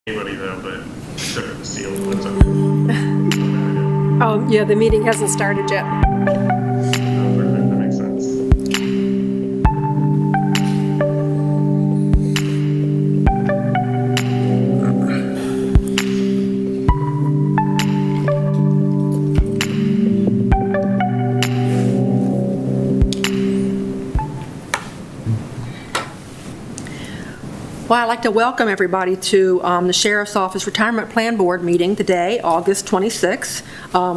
anybody though, but except for the sealed ones. Oh, yeah, the meeting hasn't started yet. That makes sense. Well, I'd like to welcome everybody to the Sheriff's Office Retirement Plan Board meeting today, August 26th.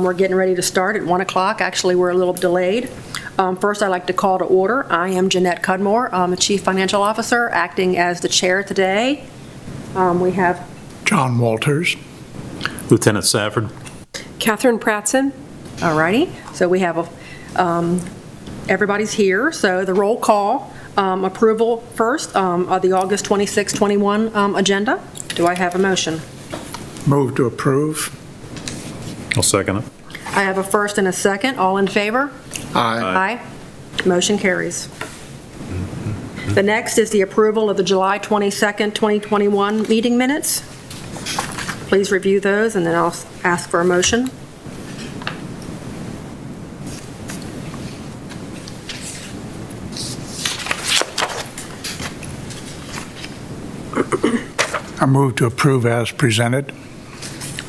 We're getting ready to start at 1 o'clock. Actually, we're a little delayed. First, I'd like to call to order. I am Jeanette Cudmore. I'm the Chief Financial Officer, acting as the chair today. We have John Walters. Lieutenant Safford. Catherine Pratson. All righty. So we have everybody's here. So the roll call. Approval first of the August 26, 21 agenda. Do I have a motion? Move to approve. I'll second it. I have a first and a second. All in favor? Aye. Aye. Motion carries. The next is the approval of the July 22nd, 2021 meeting minutes. Please review those, and then I'll ask for a motion. I move to approve as presented.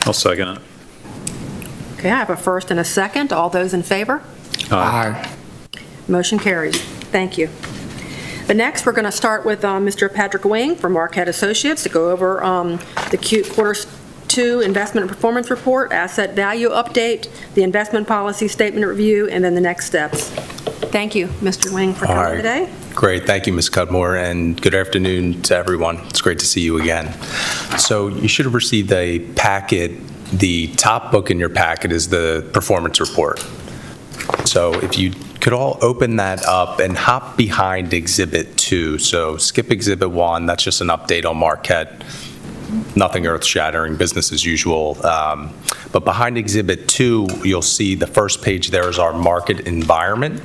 I'll second it. Okay, I have a first and a second. All those in favor? Aye. Motion carries. Thank you. The next, we're going to start with Mr. Patrick Wing from Marquette Associates to go over the Q2 investment performance report, asset value update, the investment policy statement review, and then the next steps. Thank you, Mr. Wing, for coming All right. today. Great. Thank you, Ms. Cudmore, and good afternoon to everyone. It's great to see you again. So you should have received a packet. The top book in your packet is the performance report. So if you could all open that up and hop behind Exhibit 2. So skip Exhibit 1. That's just an update on Marquette. Nothing earth-shattering, business as usual. But behind Exhibit 2, you'll see the first page there is our market environment.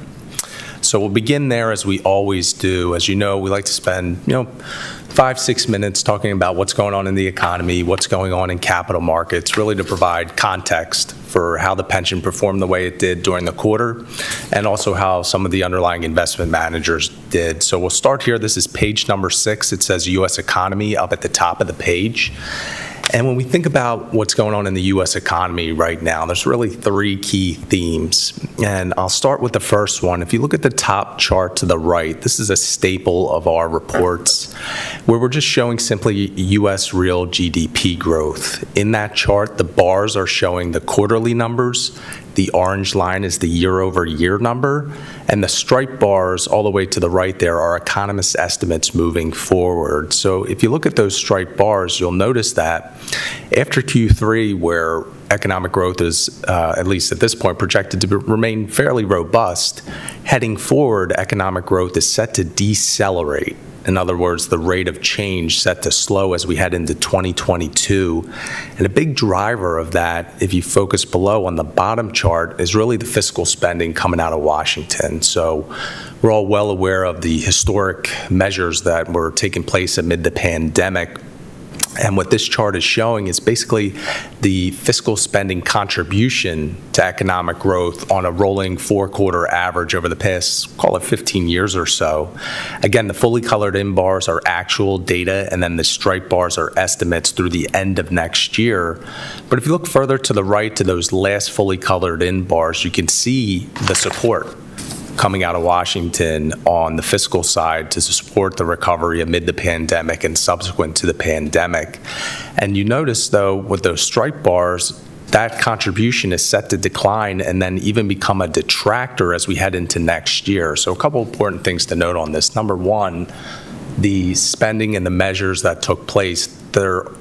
So we'll begin there as we always do. As you know, we like to spend, 5-6 minutes talking about what's going on in the economy, what's going on in capital markets, really to provide context for how the pension performed the way it did during the quarter, and also how some of the underlying investment managers did. So we'll start here. This is page number 6. It says U.S. economy up at the top of the page. And when we think about what's going on in the U.S. economy right now, there's really 3 key themes. And I'll start with the first one. If you look at the top chart to the right, this is a staple of our reports where we're just showing simply U.S. real GDP growth. In that chart, the bars are showing the quarterly numbers. The orange line is the year-over-year number, and the striped bars all the way to the right there are economists' estimates moving forward. So if you look at those striped bars, you'll notice that after Q3, where economic growth is, at least at this point, projected to remain fairly robust, heading forward, economic growth is set to decelerate. In other words, the rate of change set to slow as we head into 2022. And a big driver of that, if you focus below on the bottom chart, is really the fiscal spending coming out of Washington. So we're all well aware of the historic measures that were taking place amid the pandemic. And what this chart is showing is basically the fiscal spending contribution to economic growth on a rolling 4-quarter average over the past, call it 15 years or so. Again, the fully colored in bars are actual data, and then the striped bars are estimates through the end of next year. But if you look further to the right to those last fully colored in bars, you can see the support coming out of Washington on the fiscal side to support the recovery amid the pandemic and subsequent to the pandemic. And you notice, though, with those striped bars, that contribution is set to decline and then even become a detractor as we head into next year. So a couple important things to note on this. Number one, the spending and the measures that took place,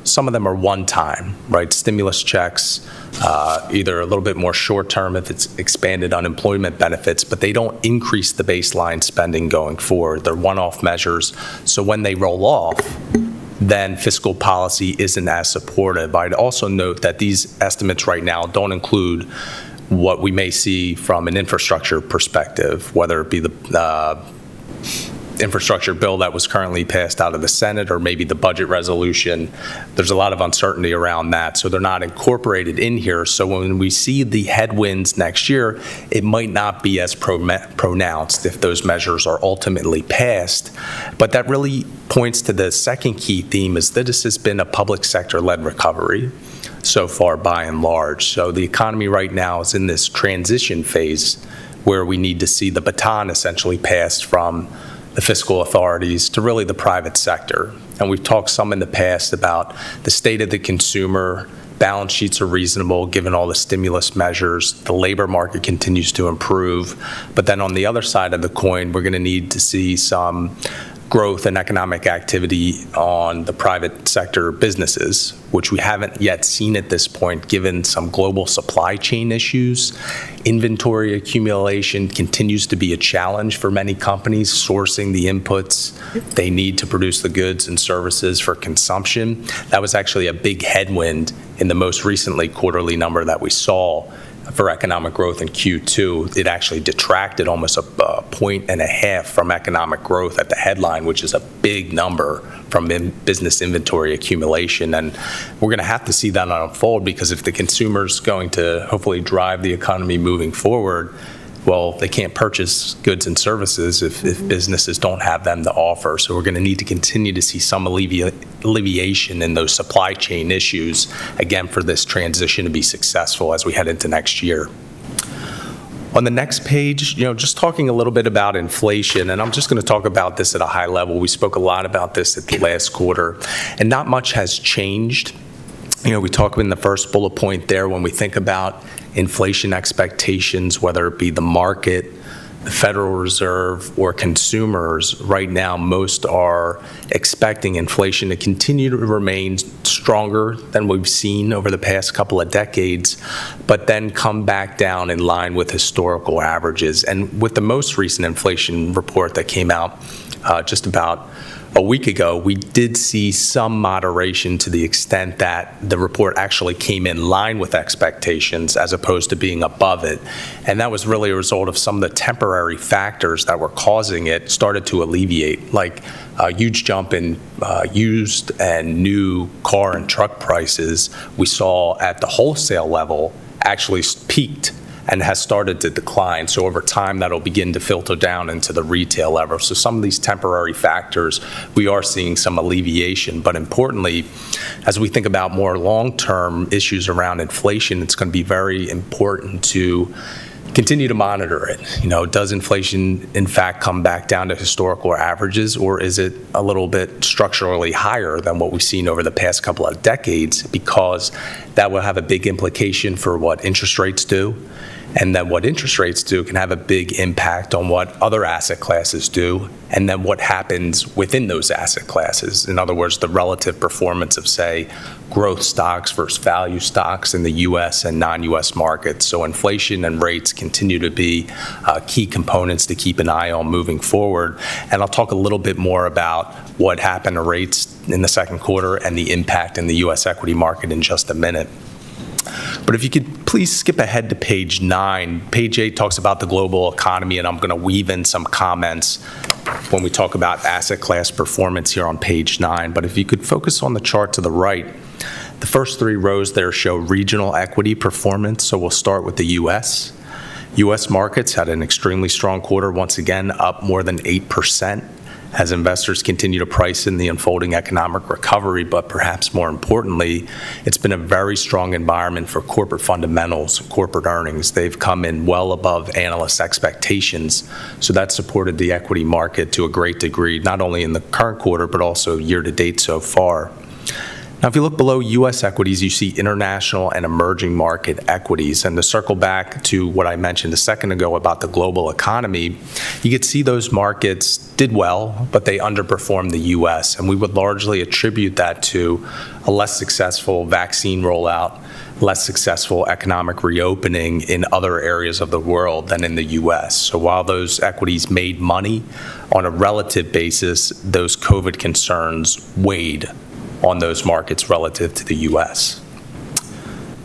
some of them are one-time, right? Stimulus checks, either a little bit more short-term if it's expanded unemployment benefits, but they don't increase the baseline spending going forward. They're one-off measures. So when they roll off, then fiscal policy isn't as supportive. I'd also note that these estimates right now don't include what we may see from an infrastructure perspective, whether it be the infrastructure bill that was currently passed out of the Senate, or maybe the budget resolution. There's a lot of uncertainty around that, so they're not incorporated in here. So when we see the headwinds next year, it might not be as pronounced if those measures are ultimately passed. But that really points to the second key theme, is that this has been a public sector-led recovery so far by and large. So the economy right now is in this transition phase where we need to see the baton essentially passed from the fiscal authorities to really the private sector. And we've talked some in the past about the state of the consumer. Balance sheets are reasonable given all the stimulus measures. The labor market continues to improve. But then on the other side of the coin, we're going to need to see some growth and economic activity on the private sector businesses, which we haven't yet seen at this point, given some global supply chain issues. Inventory accumulation continues to be a challenge for many companies, sourcing the inputs they need to produce the goods and services for consumption. That was actually a big headwind in the most recently quarterly number that we saw for economic growth in Q2. It actually detracted almost a point and a half from economic growth at the headline, which is a big number from business inventory accumulation. And we're going to have to see that unfold, because if the consumer's going to hopefully drive the economy moving forward, well, they can't purchase goods and services if businesses don't have them to offer. So we're going to need to continue to see some alleviation in those supply chain issues, again, for this transition to be successful as we head into next year. On the next page, just talking a little bit about inflation, and I'm just going to talk about this at a high level. We spoke a lot about this at the last quarter, and not much has changed. We talk in the first bullet point there, when we think about inflation expectations, whether it be the market, the Federal Reserve, or consumers, right now most are expecting inflation to continue to remain stronger than we've seen over the past couple of decades, but then come back down in line with historical averages. And with the most recent inflation report that came out just about a week ago, we did see some moderation to the extent that the report actually came in line with expectations as opposed to being above it. And that was really a result of some of the temporary factors that were causing it started to alleviate, like a huge jump in used and new car and truck prices we saw at the wholesale level actually peaked and has started to decline. So over time, that'll begin to filter down into the retail level. So some of these temporary factors, we are seeing some alleviation. But importantly, as we think about more long-term issues around inflation, it's going to be very important to continue to monitor it. Does inflation in fact come back down to historical averages, or is it a little bit structurally higher than what we've seen over the past couple of decades? Because that will have a big implication for what interest rates do. And then what interest rates do can have a big impact on what other asset classes do, and then what happens within those asset classes. In other words, the relative performance of, say, growth stocks versus value stocks in the U.S. and non-U.S. markets. So inflation and rates continue to be key components to keep an eye on moving forward. And I'll talk a little bit more about what happened to rates in the second quarter and the impact in the U.S. equity market in just a minute. But if you could please skip ahead to page 9. Page 8 talks about the global economy, and I'm going to weave in some comments when we talk about asset class performance here on page 9. But if you could focus on the chart to the right, the first 3 rows there show regional equity performance. So we'll start with the U.S. U.S. markets had an extremely strong quarter, once again up more than 8%. As investors continue to price in the unfolding economic recovery, but perhaps more importantly, it's been a very strong environment for corporate fundamentals, corporate earnings. They've come in well above analyst expectations, so that supported the equity market to a great degree, not only in the current quarter, but also year to date so far. Now, if you look below U.S. equities, you see international and emerging market equities. And to circle back to what I mentioned a second ago about the global economy, you could see those markets did well, but they underperformed the U.S. And we would largely attribute that to a less successful vaccine rollout, less successful economic reopening in other areas of the world than in the U.S. So while those equities made money on a relative basis, those COVID concerns weighed on those markets relative to the U.S.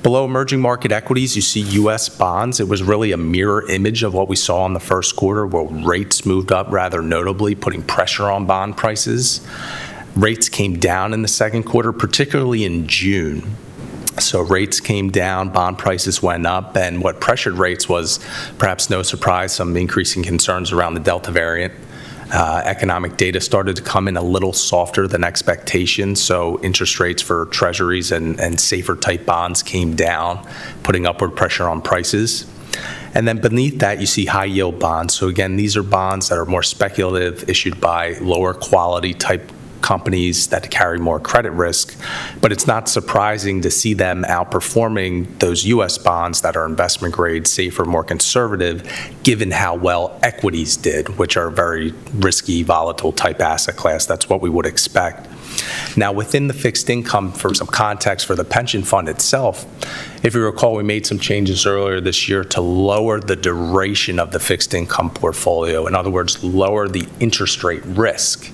Below emerging market equities, you see U.S. bonds. It was really a mirror image of what we saw in the first quarter, where rates moved up rather notably, putting pressure on bond prices. Rates came down in the second quarter, particularly in June. So rates came down, bond prices went up, and what pressured rates was, perhaps no surprise, some increasing concerns around the Delta variant. Economic data started to come in a little softer than expectations, so interest rates for treasuries and safer type bonds came down, putting upward pressure on prices. And then beneath that, you see high yield bonds. So again, these are bonds that are more speculative, issued by lower quality type companies that carry more credit risk, but it's not surprising to see them outperforming those U.S. bonds that are investment grade, safer, more conservative, given how well equities did, which are a very risky, volatile type asset class. That's what we would expect. Now, within the fixed income, for some context for the pension fund itself, if you recall, we made some changes earlier this year to lower the duration of the fixed income portfolio. In other words, lower the interest rate risk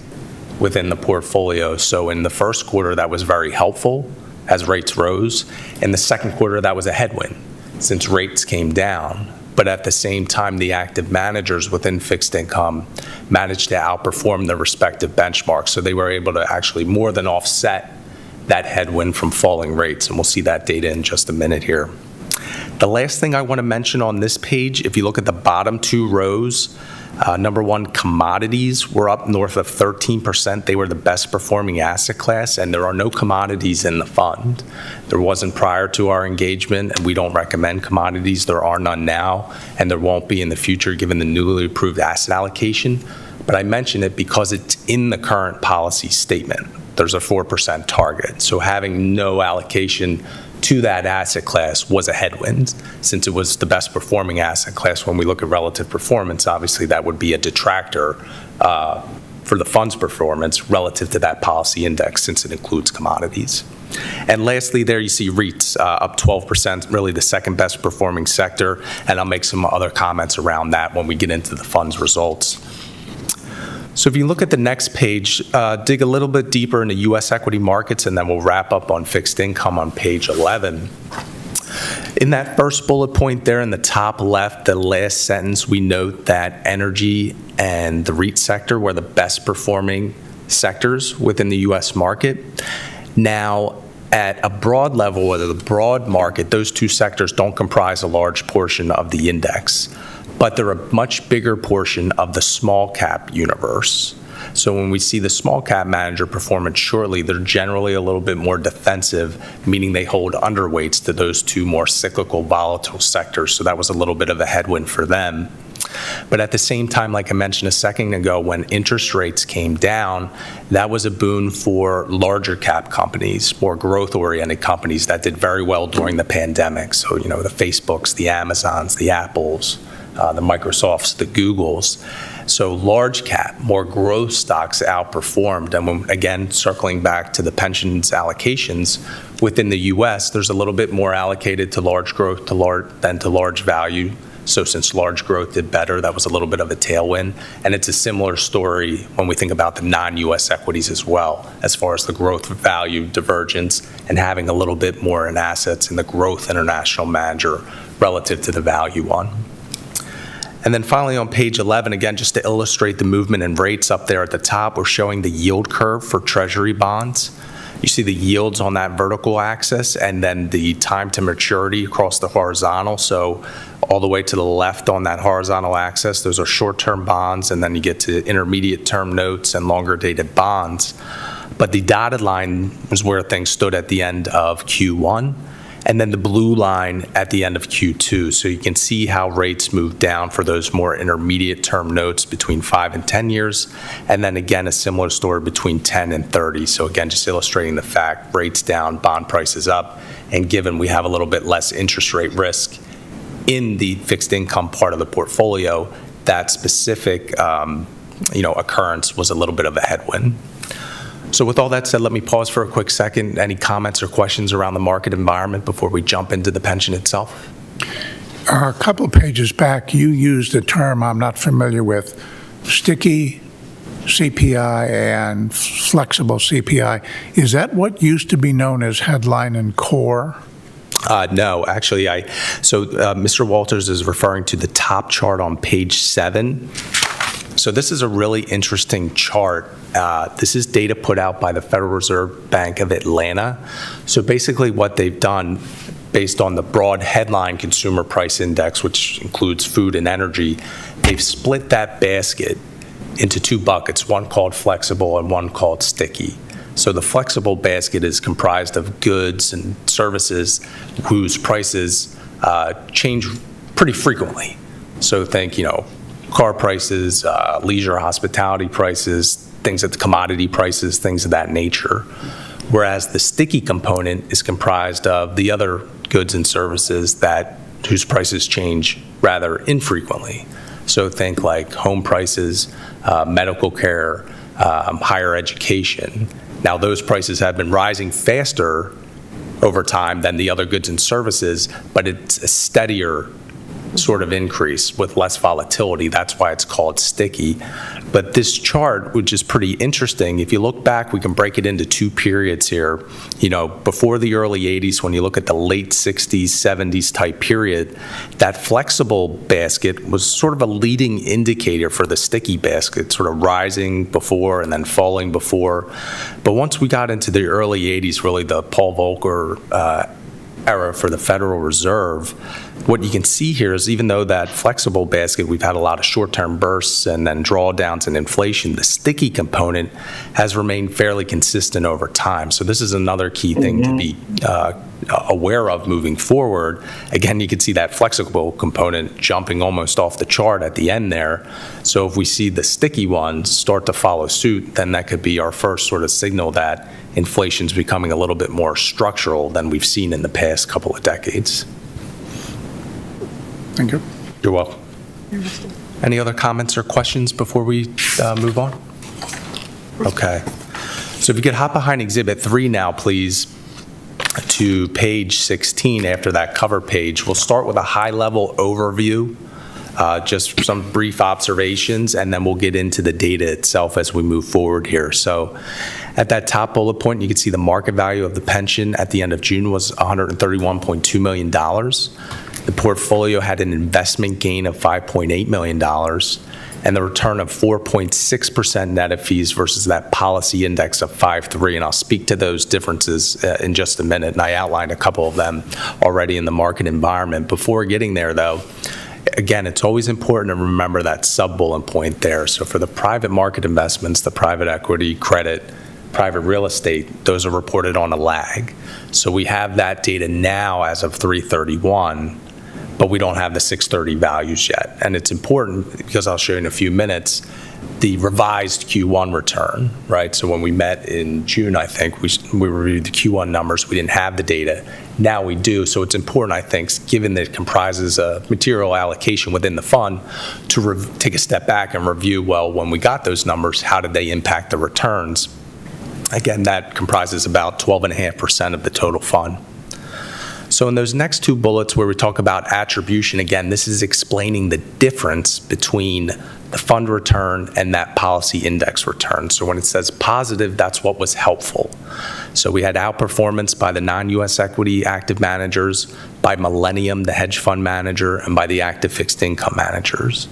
within the portfolio. So in the first quarter, that was very helpful as rates rose. In the second quarter, that was a headwind since rates came down. But at the same time, the active managers within fixed income managed to outperform their respective benchmarks. So they were able to actually more than offset that headwind from falling rates. And we'll see that data in just a minute here. The last thing I want to mention on this page, if you look at the bottom two rows, number one, commodities were up north of 13%. They were the best performing asset class, and there are no commodities in the fund. There wasn't prior to our engagement, and we don't recommend commodities. There are none now, and there won't be in the future given the newly approved asset allocation. But I mention it because it's in the current policy statement. There's a 4% target. So having no allocation to that asset class was a headwind. Since it was the best performing asset class when we look at relative performance, obviously that would be a detractor for the fund's performance relative to that policy index, since it includes commodities. And lastly, there you see REITs up 12%, really the second best performing sector, and I'll make some other comments around that when we get into the fund's results. So if you look at the next page, dig a little bit deeper into U.S. equity markets, and then we'll wrap up on fixed income on page 11. In that first bullet point there in the top left, the last sentence, we note that energy and the REIT sector were the best performing sectors within the U.S. market. Now, at a broad level, or the broad market, those two sectors don't comprise a large portion of the index, but they're a much bigger portion of the small cap universe. So when we see the small cap manager performance shortly, they're generally a little bit more defensive, meaning they hold underweights to those two more cyclical, volatile sectors. So that was a little bit of a headwind for them. But at the same time, like I mentioned a second ago, when interest rates came down, that was a boon for larger cap companies, more growth-oriented companies that did very well during the pandemic. So, the Facebooks, the Amazons, the Apples, the Microsofts, the Googles. So large cap, more growth stocks outperformed. And when, again, circling back to the pensions allocations, within the U.S., there's a little bit more allocated to large growth than to large value. So since large growth did better, that was a little bit of a tailwind. And it's a similar story when we think about the non-U.S. equities as well, as far as the growth value divergence and having a little bit more in assets in the growth international manager relative to the value one. And then finally on page 11, again, just to illustrate the movement in rates up there at the top, we're showing the yield curve for Treasury bonds. You see the yields on that vertical axis and then the time to maturity across the horizontal. So all the way to the left on that horizontal axis, those are short-term bonds, and then you get to intermediate-term notes and longer-dated bonds. But the dotted line is where things stood at the end of Q1. And then the blue line at the end of Q2. So you can see how rates moved down for those more intermediate term notes between 5 and 10 years. And then again, a similar story between 10 and 30. So again, just illustrating the fact, rates down, bond prices up. And given we have a little bit less interest rate risk in the fixed income part of the portfolio, that specific occurrence was a little bit of a headwind. So with all that said, let me pause for a quick second. Any comments or questions around the market environment before we jump into the pension itself? A couple of pages back, you used a term I'm not familiar with, sticky CPI and flexible CPI. Is that what used to be known as headline and core? No, actually, Mr. Walters is referring to the top chart on page 7. So this is a really interesting chart. This is data put out by the Federal Reserve Bank of Atlanta. So basically what they've done, based on the broad headline consumer price index, which includes food and energy, they've split that basket into 2 buckets, one called flexible and one called sticky. So the flexible basket is comprised of goods and services whose prices change pretty frequently. So think, car prices, leisure hospitality prices, things at the commodity prices, things of that nature. Whereas the sticky component is comprised of the other goods and services whose prices change rather infrequently. So think like home prices, medical care, higher education. Now, those prices have been rising faster over time than the other goods and services, but it's a steadier sort of increase with less volatility. That's why it's called sticky. But this chart, which is pretty interesting, if you look back, we can break it into 2 periods here. Before the early 80s, when you look at the late 60s, 70s type period, that flexible basket was sort of a leading indicator for the sticky basket, sort of rising before and then falling before. But once we got into the early 80s, really the Paul Volcker era for the Federal Reserve, what you can see here is even though that flexible basket, we've had a lot of short-term bursts and then drawdowns and inflation, the sticky component has remained fairly consistent over time. So this is another key thing to be aware of moving forward. Again, you can see that flexible component jumping almost off the chart at the end there. So if we see the sticky ones start to follow suit, then that could be our first sort of signal that inflation's becoming a little bit more structural than we've seen in the past couple of decades. Thank you. You're welcome. Any other comments or questions before we move on? Okay. So if you could hop behind Exhibit 3 now, please, to page 16 after that cover page. We'll start with a high-level overview, just some brief observations, and then we'll get into the data itself as we move forward here. So at that top bullet point, you can see the market value of the pension at the end of June was $131.2 million. The portfolio had an investment gain of $5.8 million and the return of 4.6% net of fees versus that policy index of 5.3. And I'll speak to those differences in just a minute. And I outlined a couple of them already in the market environment. Before getting there, though, again, it's always important to remember that sub-bullet point there. So for the private market investments, the private equity, credit, private real estate, those are reported on a lag. So we have that data now as of 3/31, but we don't have the 6/30 values yet. And it's important because I'll show you in a few minutes the revised Q1 return, right? So when we met in June, I think, we reviewed the Q1 numbers. We didn't have the data. Now we do. So it's important, I think, given that it comprises a material allocation within the fund, to take a step back and review, well, when we got those numbers, how did they impact the returns? Again, that comprises about 12.5% of the total fund. So in those next 2 bullets where we talk about attribution, again, this is explaining the difference between the fund return and that policy index return. So when it says positive, that's what was helpful. So we had outperformance by the non-U.S. equity active managers, by Millennium, the hedge fund manager, and by the active fixed income managers.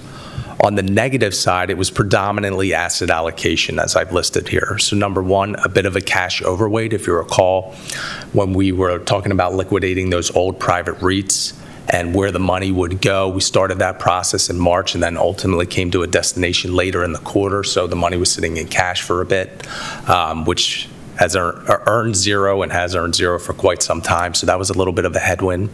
On the negative side, it was predominantly asset allocation, as I've listed here. So number 1, a bit of a cash overweight. If you recall, when we were talking about liquidating those old private REITs and where the money would go, we started that process in March and then ultimately came to a destination later in the quarter. So the money was sitting in cash for a bit, which has earned 0 and has earned 0 for quite some time. So that was a little bit of a headwind.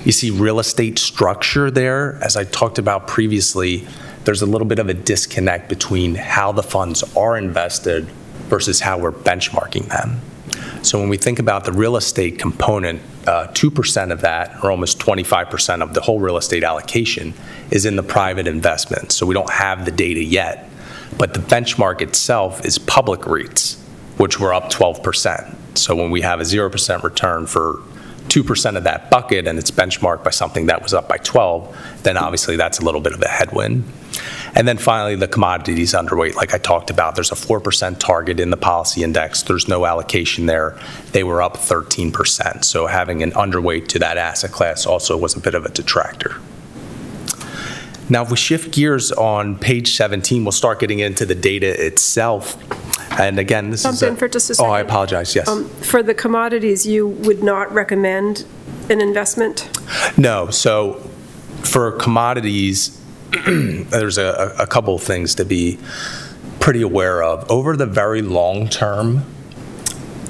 You see real estate structure there. As I talked about previously, there's a little bit of a disconnect between how the funds are invested versus how we're benchmarking them. So when we think about the real estate component, 2% of that, or almost 25% of the whole real estate allocation, is in the private investment. So we don't have the data yet. But the benchmark itself is public REITs, which were up 12%. So when we have a 0% return for 2% of that bucket and it's benchmarked by something that was up by 12, then obviously that's a little bit of a headwind. And then finally, the commodities underweight, like I talked about, there's a 4% target in the policy index. There's no allocation there. They were up 13%. So having an underweight to that asset class also was a bit of a detractor. Now, if we shift gears on page 17, we'll start getting into the data itself. And again, this is Jump in for just a second. Oh, I apologize, yes. For the commodities, you would not recommend an investment? No, so for commodities, there's a couple of things to be pretty aware of. Over the very long term,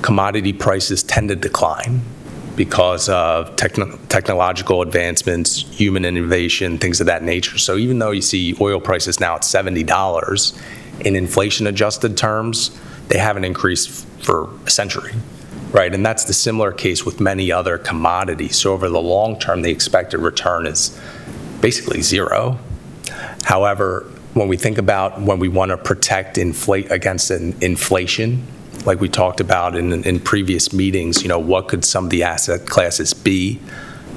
commodity prices tend to decline because of technological advancements, human innovation, things of that nature. So even though you see oil prices now at $70, in inflation-adjusted terms, they haven't increased for a century, right? And that's the similar case with many other commodities. So over the long term, the expected return is basically zero. However, when we think about when we want to protect against inflation, like we talked about in previous meetings, what could some of the asset classes be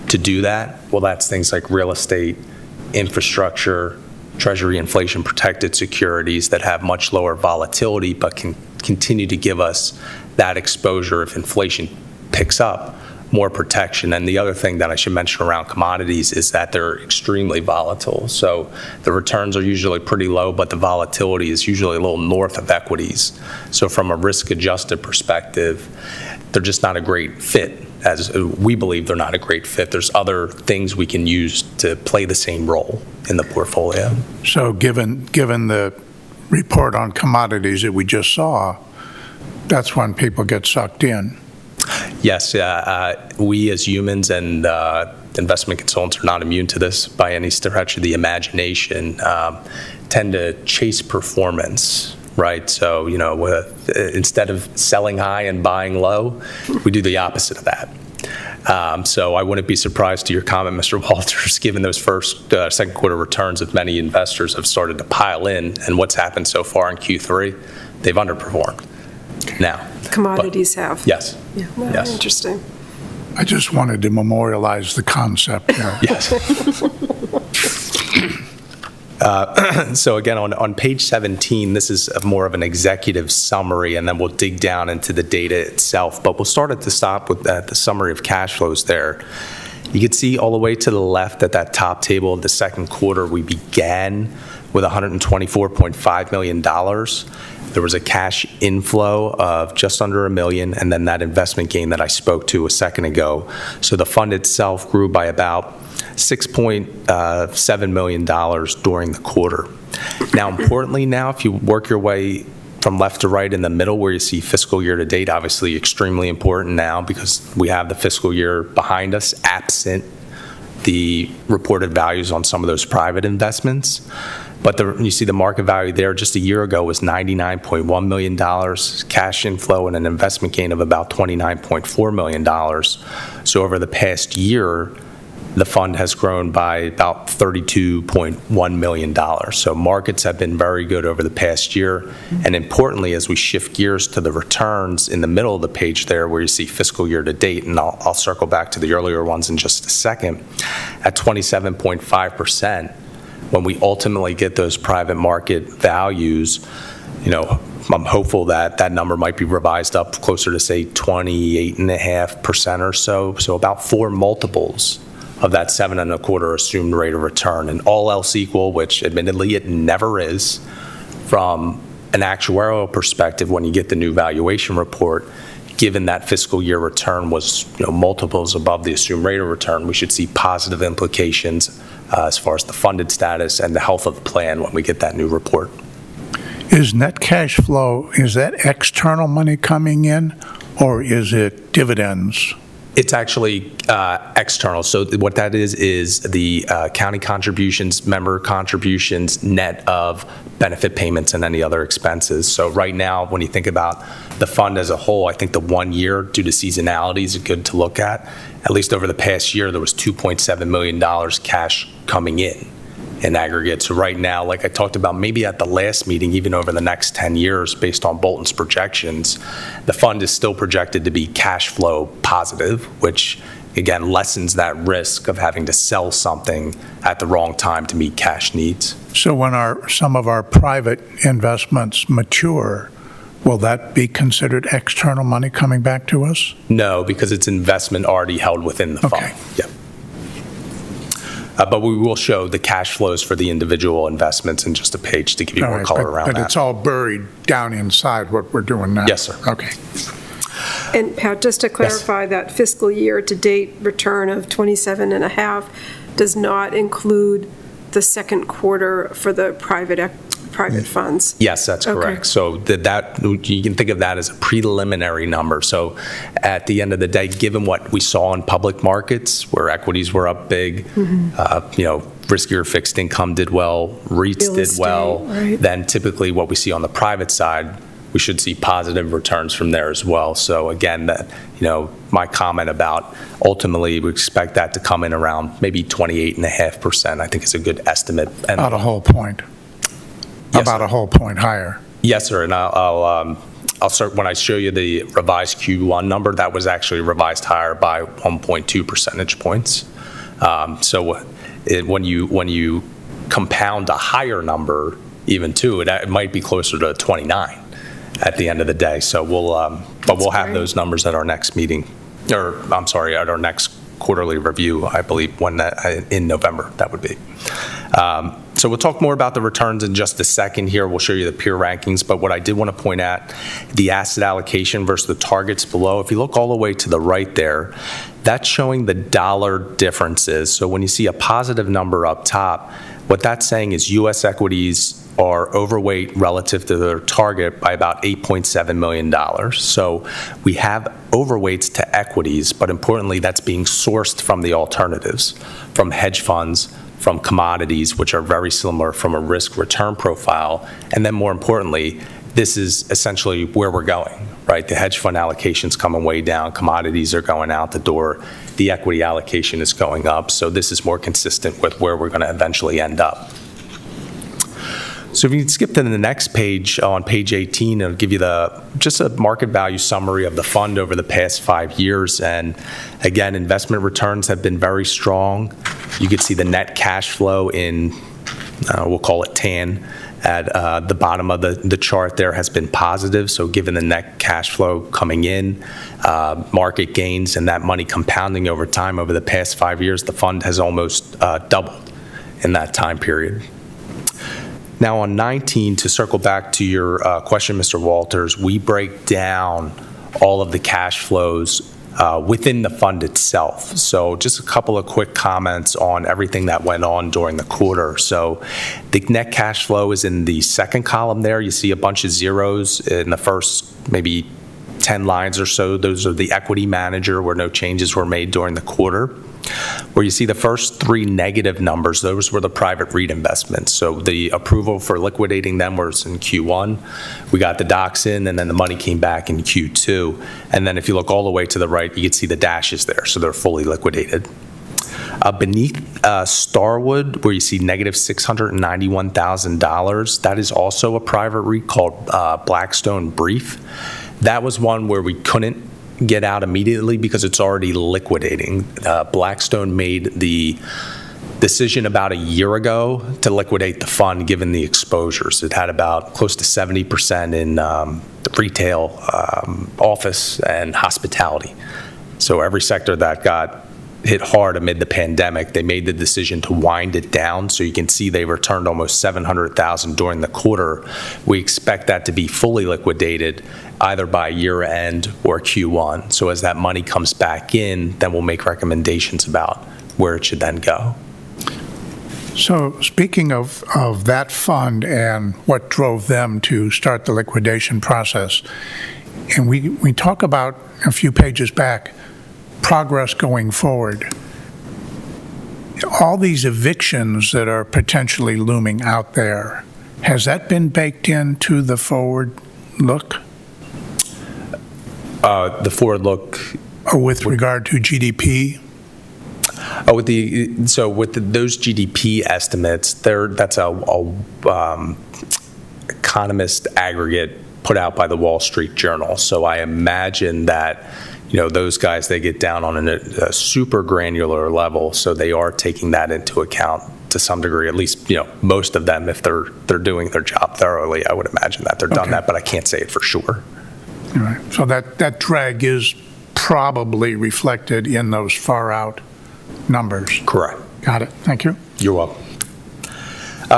to do that? Well, that's things like real estate, infrastructure, Treasury inflation protected securities that have much lower volatility but can continue to give us that exposure if inflation picks up, more protection. And the other thing that I should mention around commodities is that they're extremely volatile. So the returns are usually pretty low, but the volatility is usually a little north of equities. So from a risk-adjusted perspective, they're just not a great fit. As we believe they're not a great fit. There's other things we can use to play the same role in the portfolio. So given the report on commodities that we just saw, that's when people get sucked in. Yes, we as humans and investment consultants are not immune to this by any stretch of the imagination, tend to chase performance, right? So, instead of selling high and buying low, we do the opposite of that. So I wouldn't be surprised to your comment, Mr. Walters, given those second quarter returns of many investors have started to pile in, and what's happened so far in Q3, they've underperformed. Now, Commodities have? yes. Yeah. Yes. Interesting. I just wanted to memorialize the concept there. Yes. So again, on page 17, this is more of an executive summary, and then we'll dig down into the data itself. But we'll start at the top with the summary of cash flows there. You can see all the way to the left at that top table of the second quarter, we began with $124.5 million. There was a cash inflow of just under $1 million, and then that investment gain that I spoke to a second ago. So the fund itself grew by about $6.7 million during the quarter. Now, importantly now, if you work your way from left to right in the middle where you see fiscal year to date, obviously extremely important now because we have the fiscal year behind us, absent the reported values on some of those private investments. But you see the market value there just a year ago was $99.1 million, cash inflow and an investment gain of about $29.4 million. So over the past year, the fund has grown by about $32.1 million. So markets have been very good over the past year. And importantly, as we shift gears to the returns in the middle of the page there where you see fiscal year to date, and I'll circle back to the earlier ones in just a second, at 27.5%, when we ultimately get those private market values, I'm hopeful that that number might be revised up closer to, say, 28.5% or so. So about 4 multiples of that 7.25 assumed rate of return. And all else equal, which admittedly it never is, from an actuarial perspective, when you get the new valuation report, given that fiscal year return was multiples above the assumed rate of return, we should see positive implications as far as the funded status and the health of the plan when we get that new report. Is net cash flow, is that external money coming in, or is it dividends? It's actually external. So what that is the county contributions, member contributions, net of benefit payments and any other expenses. So right now, when you think about the fund as a whole, I think the 1 year, due to seasonality, is good to look at. At least over the past year, there was $2.7 million cash coming in aggregate. So right now, like I talked about maybe at the last meeting, even over the next 10 years, based on Bolton's projections, the fund is still projected to be cash flow positive, which again, lessens that risk of having to sell something at the wrong time to meet cash needs. So when some of our private investments mature, will that be considered external money coming back to us? No, because it's investment already held within the Okay. fund. Yep. But we will show the cash flows for the individual investments in just a page to give you All more right, color but- around But that. it's all buried down inside what we're doing now? Yes, sir. Okay. And Pat, just to clarify, that fiscal year-to-date return of 27.5 does not include the second quarter for the private funds? Yes, that's Okay. correct. So that you can think of that as a preliminary number. So at the end of the day, given what we saw in public markets, where equities were up big, riskier fixed income did well, REITs Real did estate, well, right. then typically what we see on the private side, we should see positive returns from there as well. So again, my comment about ultimately we expect that to come in around maybe 28.5%, I think is a good estimate. And About a whole point. Yes, About sir. a whole point higher. Yes, sir, and I'll start, when I show you the revised Q1 number, that was actually revised higher by 1.2 percentage points. When you compound a higher number even too, it might be closer to 29 at the end of the day. So we'll have great. those numbers at our next meeting, or I'm sorry, at our next quarterly review, I believe, in November, that would be. So we'll talk more about the returns in just a second here. We'll show you the peer rankings, but what I did want to point out, the asset allocation versus the targets below, if you look all the way to the right there, that's showing the dollar differences. So when you see a positive number up top, what that's saying is U.S. equities are overweight relative to their target by about $8.7 million. So we have overweights to equities, but importantly, that's being sourced from the alternatives, from hedge funds, from commodities, which are very similar from a risk-return profile. And then more importantly, this is essentially where we're going, right? The hedge fund allocation's coming way down, commodities are going out the door, the equity allocation is going up. So this is more consistent with where we're going to eventually end up. So if you can skip to the next page, on page 18, it'll give you just a market value summary of the fund over the past 5 years. And again, investment returns have been very strong. You can see the net cash flow in, we'll call it tan, at the bottom of the chart there has been positive. So given the net cash flow coming in, market gains, and that money compounding over time over the past 5 years, the fund has almost doubled in that time period. Now on 19, to circle back to your question, Mr. Walters, we break down all of the cash flows within the fund itself. So just a couple of quick comments on everything that went on during the quarter. So the net cash flow is in the second column there. You see a bunch of zeros in the first maybe 10 lines or so. Those are the equity manager where no changes were made during the quarter. Where you see the first three negative numbers, those were the private REIT investments. So the approval for liquidating them was in Q1. We got the docs in, and then the money came back in Q2. And then if you look all the way to the right, you can see the dashes there, so they're fully liquidated. Beneath Starwood, where you see negative $691,000, that is also a private REIT called Blackstone Brief. That was one where we couldn't get out immediately because it's already liquidating. Blackstone made the decision about a year ago to liquidate the fund given the exposures. It had about close to 70% in retail, office, and hospitality. So every sector that got hit hard amid the pandemic, they made the decision to wind it down. So you can see they returned almost $700,000 during the quarter. We expect that to be fully liquidated either by year end or Q1. So as that money comes back in, then we'll make recommendations about where it should then go. So speaking of that fund and what drove them to start the liquidation process, and we talk about a few pages back, progress going forward. All these evictions that are potentially looming out there, has that been baked into the forward look? The forward look. Or with regard to GDP? With those GDP estimates, that's a economist aggregate put out by the Wall Street Journal. So I imagine that those guys, they get down on a super granular level, so they are taking that into account to some degree, at least, most of them, if they're doing their job thoroughly, I would imagine that they're done Okay. that, but I can't say it for sure. All right. So that drag is probably reflected in those far-out numbers. Correct. Got it. Thank you. You're welcome.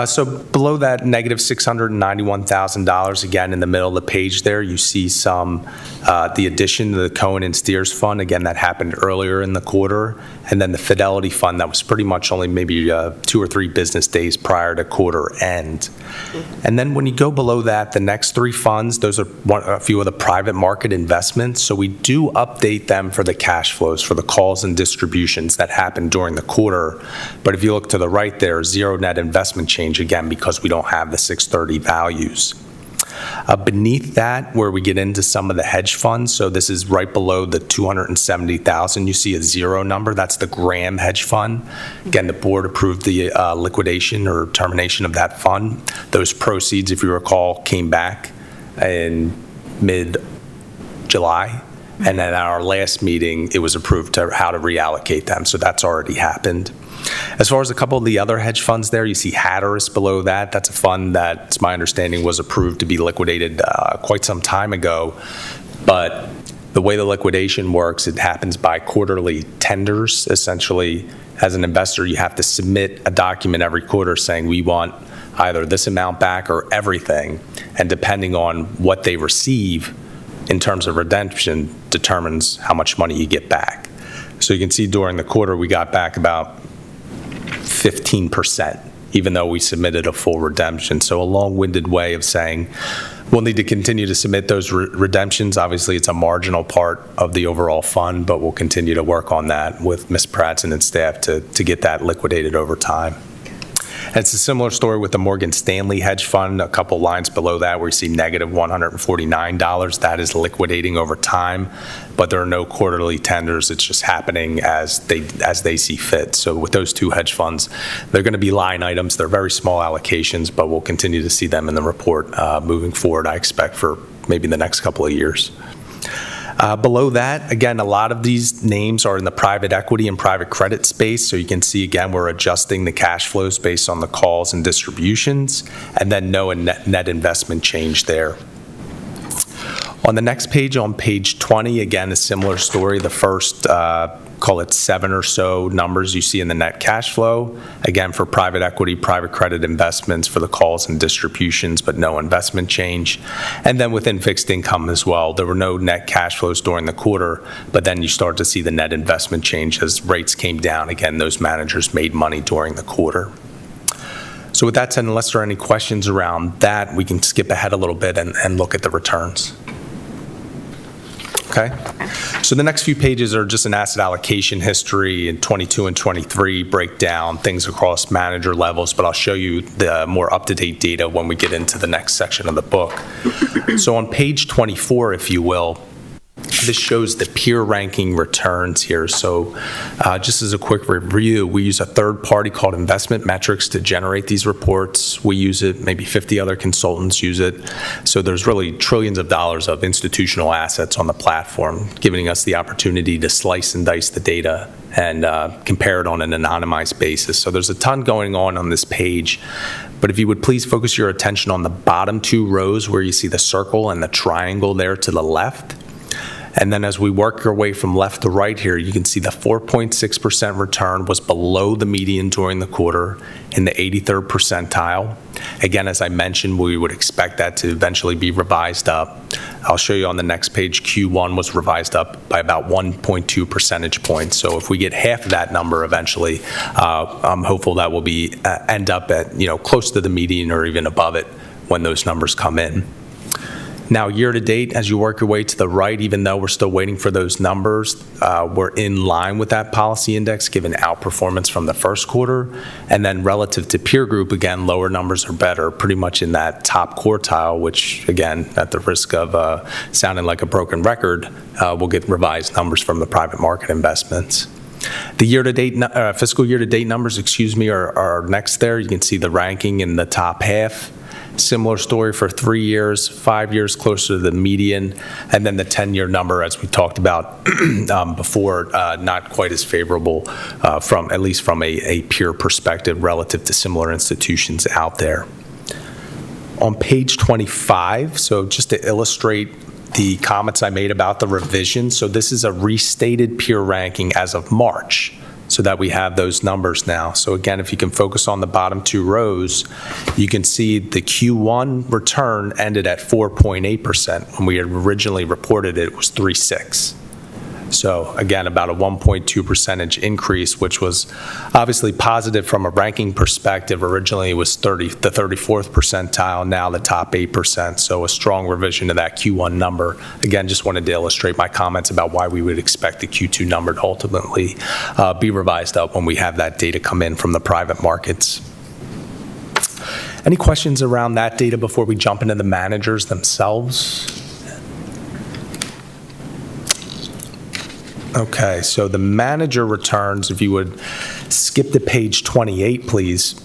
So below that, negative $691,000, again, in the middle of the page there, you see the addition to the Cohen and Steers Fund. Again, that happened earlier in the quarter. And then the Fidelity Fund, that was pretty much only maybe 2 or 3 business days prior to quarter end. And then when you go below that, the next 3 funds, those are a few of the private market investments. So we do update them for the cash flows, for the calls and distributions that happened during the quarter. But if you look to the right there, 0 net investment change, again, because we don't have the 630 values. Beneath that, where we get into some of the hedge funds, so this is right below the $270,000, you see a 0 number. That's the Graham Hedge Fund. Again, the board approved the liquidation or termination of that fund. Those proceeds, if you recall, came back in mid-July. And at our last meeting, it was approved to how to reallocate them. So that's already happened. As far as a couple of the other hedge funds there, you see Hatteras below that. That's a fund that, it's my understanding, was approved to be liquidated quite some time ago. But the way the liquidation works, it happens by quarterly tenders. Essentially, as an investor, you have to submit a document every quarter saying we want either this amount back or everything. And depending on what they receive in terms of redemption determines how much money you get back. So you can see during the quarter, we got back about 15%, even though we submitted a full redemption. So a long-winded way of saying we'll need to continue to submit those redemptions. Obviously, it's a marginal part of the overall fund, but we'll continue to work on that with Ms. Pratson and staff to get that liquidated over time. And it's a similar story with the Morgan Stanley hedge fund, a couple lines below that where you see negative $149. That is liquidating over time, but there are no quarterly tenders. It's just happening as they see fit. So with those 2 hedge funds, they're going to be line items. They're very small allocations, but we'll continue to see them in the report moving forward, I expect, for maybe the next couple of years. Below that, again, a lot of these names are in the private equity and private credit space. So you can see, again, we're adjusting the cash flows based on the calls and distributions, and then no net investment change there. On the next page, on page 20, again, a similar story. The first, call it 7 or so numbers you see in the net cash flow. Again, for private equity, private credit investments for the calls and distributions, but no investment change. And then within fixed income as well, there were no net cash flows during the quarter, but then you start to see the net investment change as rates came down. Again, those managers made money during the quarter. So with that said, unless there are any questions around that, we can skip ahead a little bit and look at the returns. Okay. So the next few pages are just an asset allocation history in 22 and 23, break down things across manager levels, but I'll show you the more up-to-date data when we get into the next section of the book. So on page 24, if you will, this shows the peer ranking returns here. So just as a quick review, we use a third party called Investment Metrics to generate these reports. We use it, maybe 50 other consultants use it. So there's really trillions of dollars of institutional assets on the platform, giving us the opportunity to slice and dice the data and compare it on an anonymized basis. So there's a ton going on this page. But if you would please focus your attention on the bottom 2 rows where you see the circle and the triangle there to the left. And then as we work our way from left to right here, you can see the 4.6% return was below the median during the quarter in the 83rd percentile. Again, as I mentioned, we would expect that to eventually be revised up. I'll show you on the next page, Q1 was revised up by about 1.2 percentage points. So if we get half of that number eventually, I'm hopeful that will be end up at close to the median or even above it when those numbers come in. Now, year to date, as you work your way to the right, even though we're still waiting for those numbers, we're in line with that policy index given outperformance from the first quarter. And then relative to peer group, again, lower numbers are better, pretty much in that top quartile, which, again, at the risk of sounding like a broken record, we'll get revised numbers from the private market investments. The year-to-date, fiscal year-to-date numbers, are next there. You can see the ranking in the top half. similar story for 3 years, 5 years closer to the median, and then the 10-year number, as we talked about before, not quite as favorable from, at least from a peer perspective relative to similar institutions out there. On page 25, so just to illustrate the comments I made about the revision, so this is a restated peer ranking as of March, so that we have those numbers now. So again, if you can focus on the bottom 2 rows, you can see the Q1 return ended at 4.8%. When we had originally reported it was 3.6. So again, about a 1.2 percentage increase, which was obviously positive from a ranking perspective. Originally it was the 34th percentile, now the top 8%. So a strong revision to that Q1 number. Again, just wanted to illustrate my comments about why we would expect the Q2 number to ultimately be revised up when we have that data come in from the private markets. Any questions around that data before we jump into the managers themselves? Okay, so the manager returns, if you would skip to page 28, please.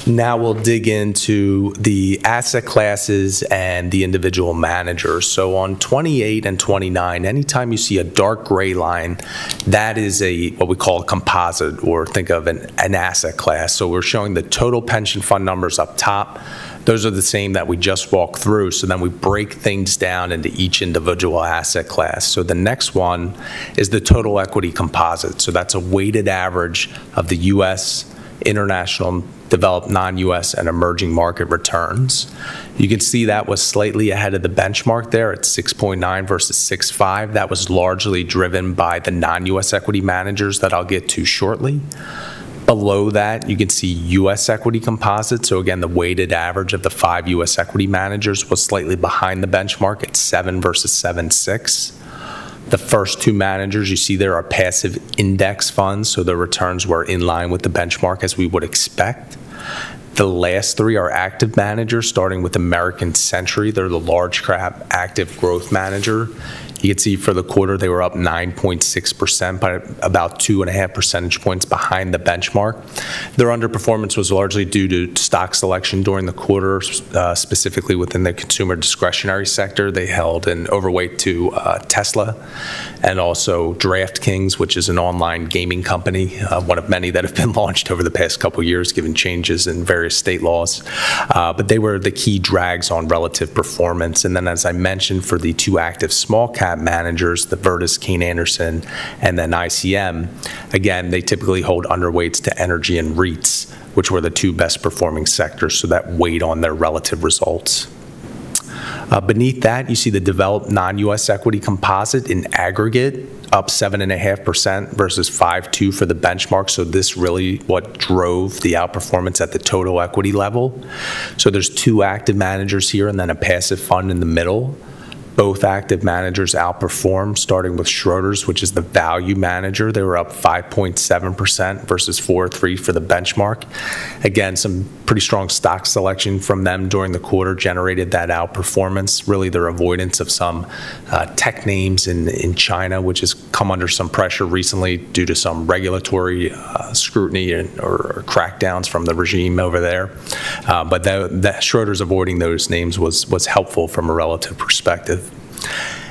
Now we'll dig into the asset classes and the individual managers. So on 28 and 29, anytime you see a dark gray line, that is what we call a composite, or think of an asset class. So we're showing the total pension fund numbers up top. Those are the same that we just walked through. So then we break things down into each individual asset class. So the next one is the total equity composite. So that's a weighted average of the U.S., international, developed, non-U.S., and emerging market returns. You can see that was slightly ahead of the benchmark there at 6.9 versus 6.5. That was largely driven by the non-U.S. equity managers that I'll get to shortly. Below that, you can see U.S. equity composite. So again, the weighted average of the 5 U.S. equity managers was slightly behind the benchmark at 7 versus 7.6. The first 2 managers you see there are passive index funds, so the returns were in line with the benchmark as we would expect. The last 3 are active managers, starting with American Century. They're the large cap active growth manager. You can see for the quarter, they were up 9.6%, by about 2.5 percentage points behind the benchmark. Their underperformance was largely due to stock selection during the quarter, specifically within the consumer discretionary sector. They held an overweight to Tesla and also DraftKings, which is an online gaming company, one of many that have been launched over the past couple years, given changes in various state laws. But they were the key drags on relative performance. And then, as I mentioned, for the 2 active small cap managers, the Virtus, Kayne Anderson, and then ICM, again, they typically hold underweights to energy and REITs, which were the 2 best performing sectors, so that weighed on their relative results. Beneath that, you see the developed non-U.S. equity composite in aggregate, up 7.5% versus 5.2 for the benchmark. So this really what drove the outperformance at the total equity level. So there's 2 active managers here and then a passive fund in the middle. Both active managers outperformed, starting with Schroders, which is the value manager. They were up 5.7% versus 4.3 for the benchmark. Again, some pretty strong stock selection from them during the quarter generated that outperformance. Really, their avoidance of some tech names in China, which has come under some pressure recently due to some regulatory scrutiny or crackdowns from the regime over there. But that Schroders avoiding those names was helpful from a relative perspective.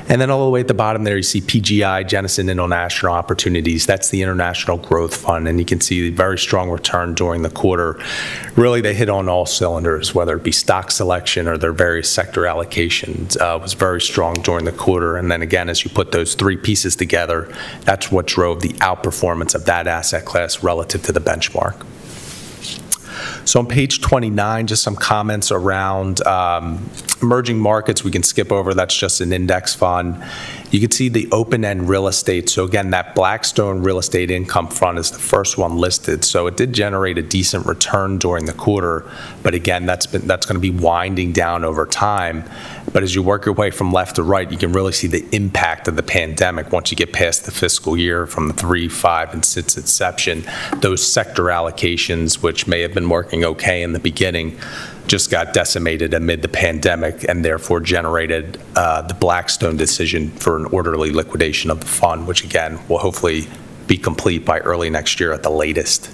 And then all the way at the bottom there, you see PGI, Jennison International Opportunities. That's the International Growth Fund, and you can see the very strong return during the quarter. Really, they hit on all cylinders, whether it be stock selection or their various sector allocations, was very strong during the quarter. And then again, as you put those 3 pieces together, that's what drove the outperformance of that asset class relative to the benchmark. So on page 29, just some comments around emerging markets. We can skip over. That's just an index fund. You can see the open-end real estate. So again, that Blackstone Real Estate Income Fund is the first one listed. So it did generate a decent return during the quarter. But again, that's going to be winding down over time. But as you work your way from left to right, you can really see the impact of the pandemic once you get past the fiscal year from the 3, 5, and 6 inception. Those sector allocations, which may have been working okay in the beginning, just got decimated amid the pandemic and therefore generated the Blackstone decision for an orderly liquidation of the fund, which again will hopefully be complete by early next year at the latest.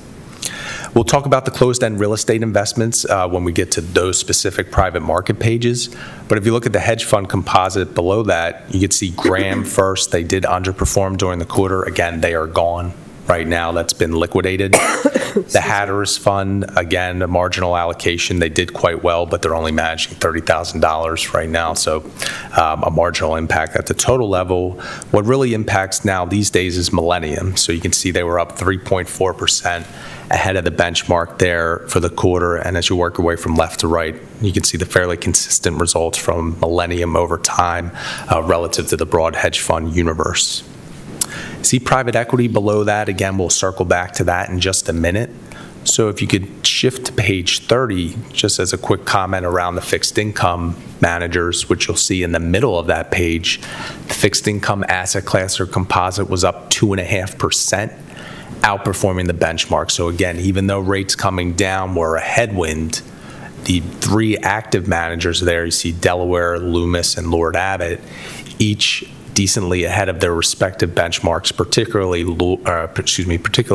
We'll talk about the closed-end real estate investments when we get to those specific private market pages. But if you look at the hedge fund composite below that, you can see Graham first. They did underperform during the quarter. Again, they are gone right now. That's been liquidated. The Hatteras Fund, again, a marginal allocation. They did quite well, but they're only managing $30,000 right now, so a marginal impact at the total level. What really impacts now these days is Millennium. So you can see they were up 3.4% ahead of the benchmark there for the quarter. And as you work your way from left to right, you can see the fairly consistent results from Millennium over time relative to the broad hedge fund universe. See private equity below that. Again, we'll circle back to that in just a minute. So if you could shift to page 30, just as a quick comment around the fixed income managers, which you'll see in the middle of that page, the fixed income asset class or composite was up 2.5%, outperforming the benchmark. So again, even though rates coming down were a headwind, the three active managers there, you see Delaware, Loomis, and Lord Abbett, each decently ahead of their respective benchmarks, particularly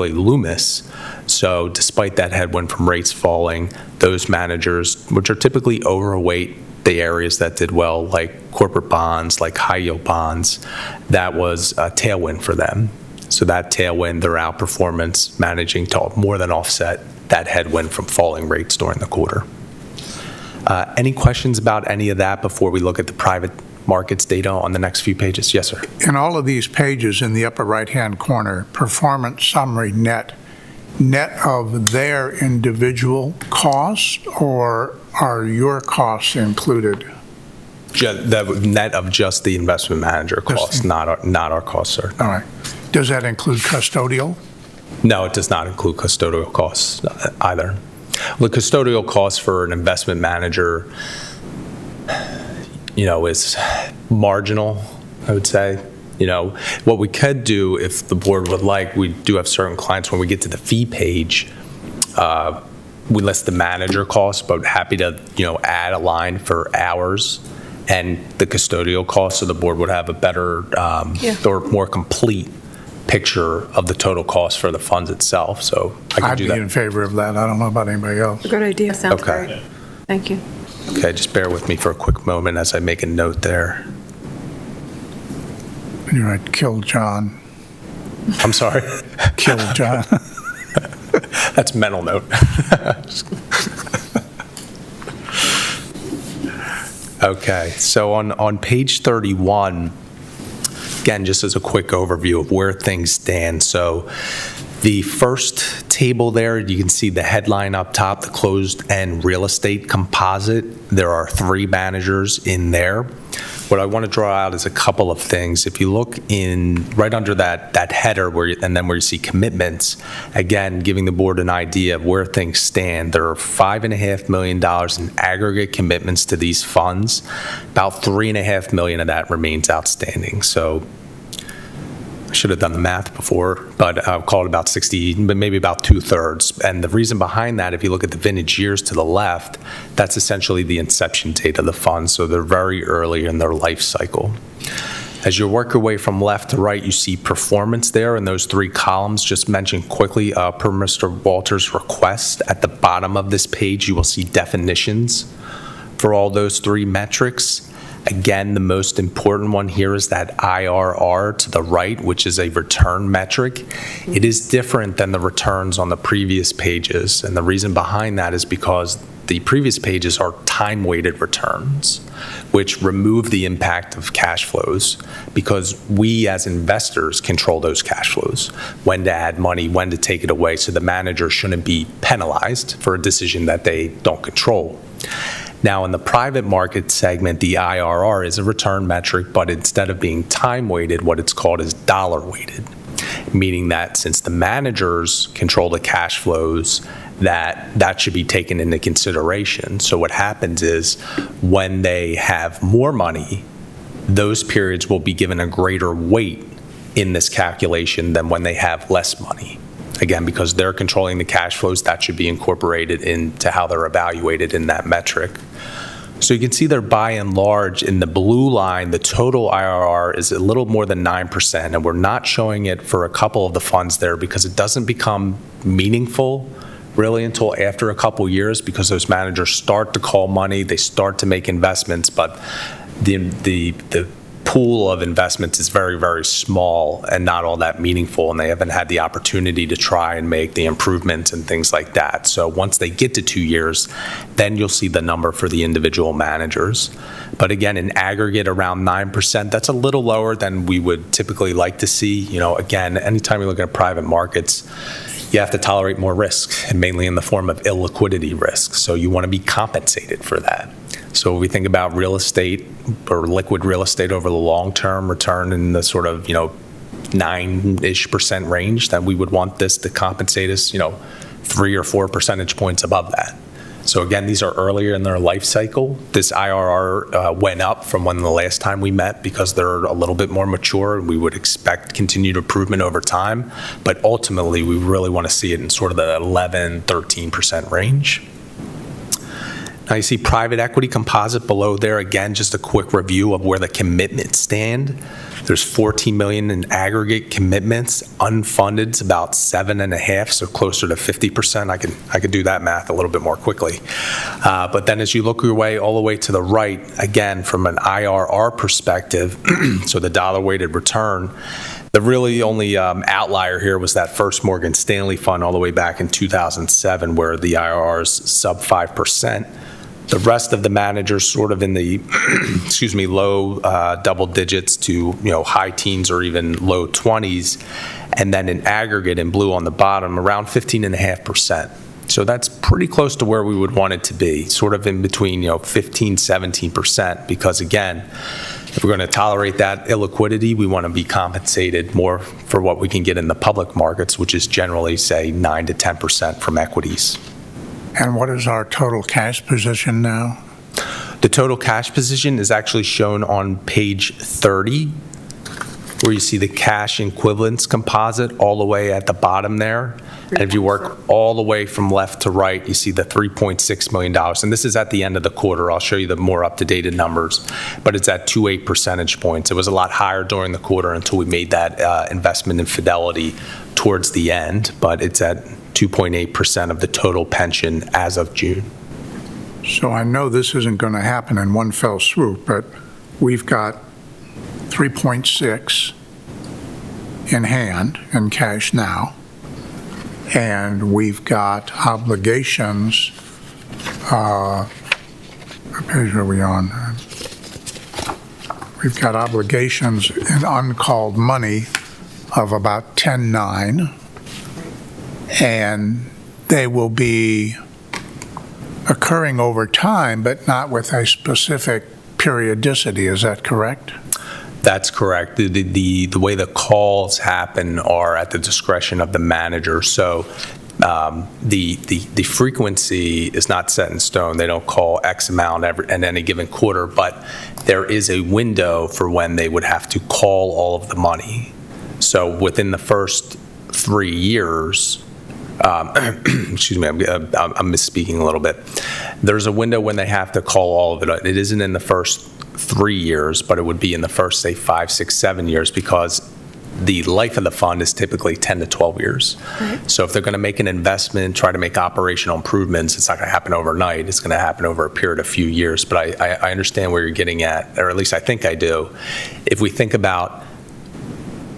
Loomis. So despite that headwind from rates falling, those managers, which are typically overweight the areas that did well, like corporate bonds, like high yield bonds, that was a tailwind for them. So that tailwind, their outperformance, managing to more than offset that headwind from falling rates during the quarter. Any questions about any of that before we look at the private markets data on the next few pages? Yes, sir. In all of these pages in the upper right-hand corner, performance summary net of their individual costs, or are your costs included? The net of just the investment manager costs, not our costs, sir. All right. Does that include custodial? No, it does not include custodial costs either. The custodial costs for an investment manager, is marginal, I would say. What we could do, if the board would like, we do have certain clients, when we get to the fee page, we list the manager costs, but happy to, add a line for hours and the custodial costs, so the board would have a better or more complete picture of the total cost for the funds itself. So I can I'd do be that. in favor of that. I don't know about anybody else. Good idea. Sounds Okay. great. Thank you. Okay, just bear with me for a quick moment as I make a note there. You're right, kill John. I'm sorry. Kill John. That's mental note. Okay, so on page 31, again, just as a quick overview of where things stand. So the first table there, you can see the headline up top, the closed-end real estate composite. There are three managers in there. What I want to draw out is a couple of things. If you look in right under that header and then where you see commitments, again, giving the board an idea of where things stand, there are $5.5 million in aggregate commitments to these funds. About $3.5 million of that remains outstanding. So I should have done the math before, but I'll call it about 60, but maybe about 2/3. And the reason behind that, if you look at the vintage years to the left, that's essentially the inception date of the fund. So they're very early in their life cycle. As you work your way from left to right, you see performance there in those three columns. Just mention quickly, per Mr. Walters' request, at the bottom of this page, you will see definitions for all those three metrics. Again, the most important one here is that IRR to the right, which is a return metric. It is different than the returns on the previous pages, and the reason behind that is because the previous pages are time-weighted returns, which remove the impact of cash flows, because we as investors control those cash flows, when to add money, when to take it away, so the manager shouldn't be penalized for a decision that they don't control. Now, in the private market segment, the IRR is a return metric, but instead of being time-weighted, what it's called is dollar-weighted, meaning that since the managers control the cash flows, that should be taken into consideration. So what happens is when they have more money, those periods will be given a greater weight in this calculation than when they have less money. Again, because they're controlling the cash flows, that should be incorporated into how they're evaluated in that metric. So you can see there, by and large, in the blue line, the total IRR is a little more than 9%, and we're not showing it for a couple of the funds there because it doesn't become meaningful really until after a couple years, because those managers start to call money, they start to make investments, but the pool of investments is very, very small and not all that meaningful, and they haven't had the opportunity to try and make the improvements and things like that. So once they get to 2 years, then you'll see the number for the individual managers. But again, in aggregate, around 9%, that's a little lower than we would typically like to see. You know, again, anytime you look at private markets, you have to tolerate more risk, and mainly in the form of illiquidity risk. So you want to be compensated for that. So we think about real estate or liquid real estate over the long-term return in the sort of, 9-ish% range, that we would want this to compensate us, 3 or 4 percentage points above that. So again, these are earlier in their life cycle. This IRR went up from when the last time we met because they're a little bit more mature, and we would expect continued improvement over time. But ultimately, we really want to see it in sort of the 11, 13% range. Now you see private equity composite below there. Again, just a quick review of where the commitments stand. There's $14 million in aggregate commitments. Unfunded is about 7.5, so closer to 50%. I could do that math a little bit more quickly. But then as you look your way all the way to the right, again, from an IRR perspective, so the dollar-weighted return, the really only outlier here was that first Morgan Stanley fund all the way back in 2007, where the IRR is sub 5%. The rest of the managers sort of in the, low double digits to, high teens or even low 20s. And then in aggregate, in blue on the bottom, around 15.5%. So that's pretty close to where we would want it to be, sort of in between, 15, 17%. Because again, if we're going to tolerate that illiquidity, we want to be compensated more for what we can get in the public markets, which is generally, say, 9 to 10% from equities. And what is our total cash position now? The total cash position is actually shown on page 30, where you see the cash equivalents composite all the way at the bottom there. And if you work all the way from left to right, you see the $3.6 million. And this is at the end of the quarter. I'll show you the more up-to-date numbers. But it's at 2.8 percentage points. It was a lot higher during the quarter until we made that investment in Fidelity towards the end. But it's at 2.8% of the total pension as of June. So I know this isn't going to happen in one fell swoop, but we've got 3.6 in hand in cash now, and we've got obligations. What page are we on? We've got obligations in uncalled money of about 10.9. And they will be occurring over time, but not with a specific periodicity. Is that correct? That's correct. The way the calls happen are at the discretion of the manager. So the frequency is not set in stone. They don't call X amount in any given quarter, but there is a window for when they would have to call all of the money. So within the first 3 years, excuse me, I'm misspeaking a little bit. There's a window when they have to call all of it. It isn't in the first 3 years, but it would be in the first, say, 5, 6, 7 years, because the life of the fund is typically 10 to 12 years. Right. So if they're going to make an investment, try to make operational improvements, it's not going to happen overnight. It's going to happen over a period of a few years. But I understand where you're getting at, or at least I think I do. If we think about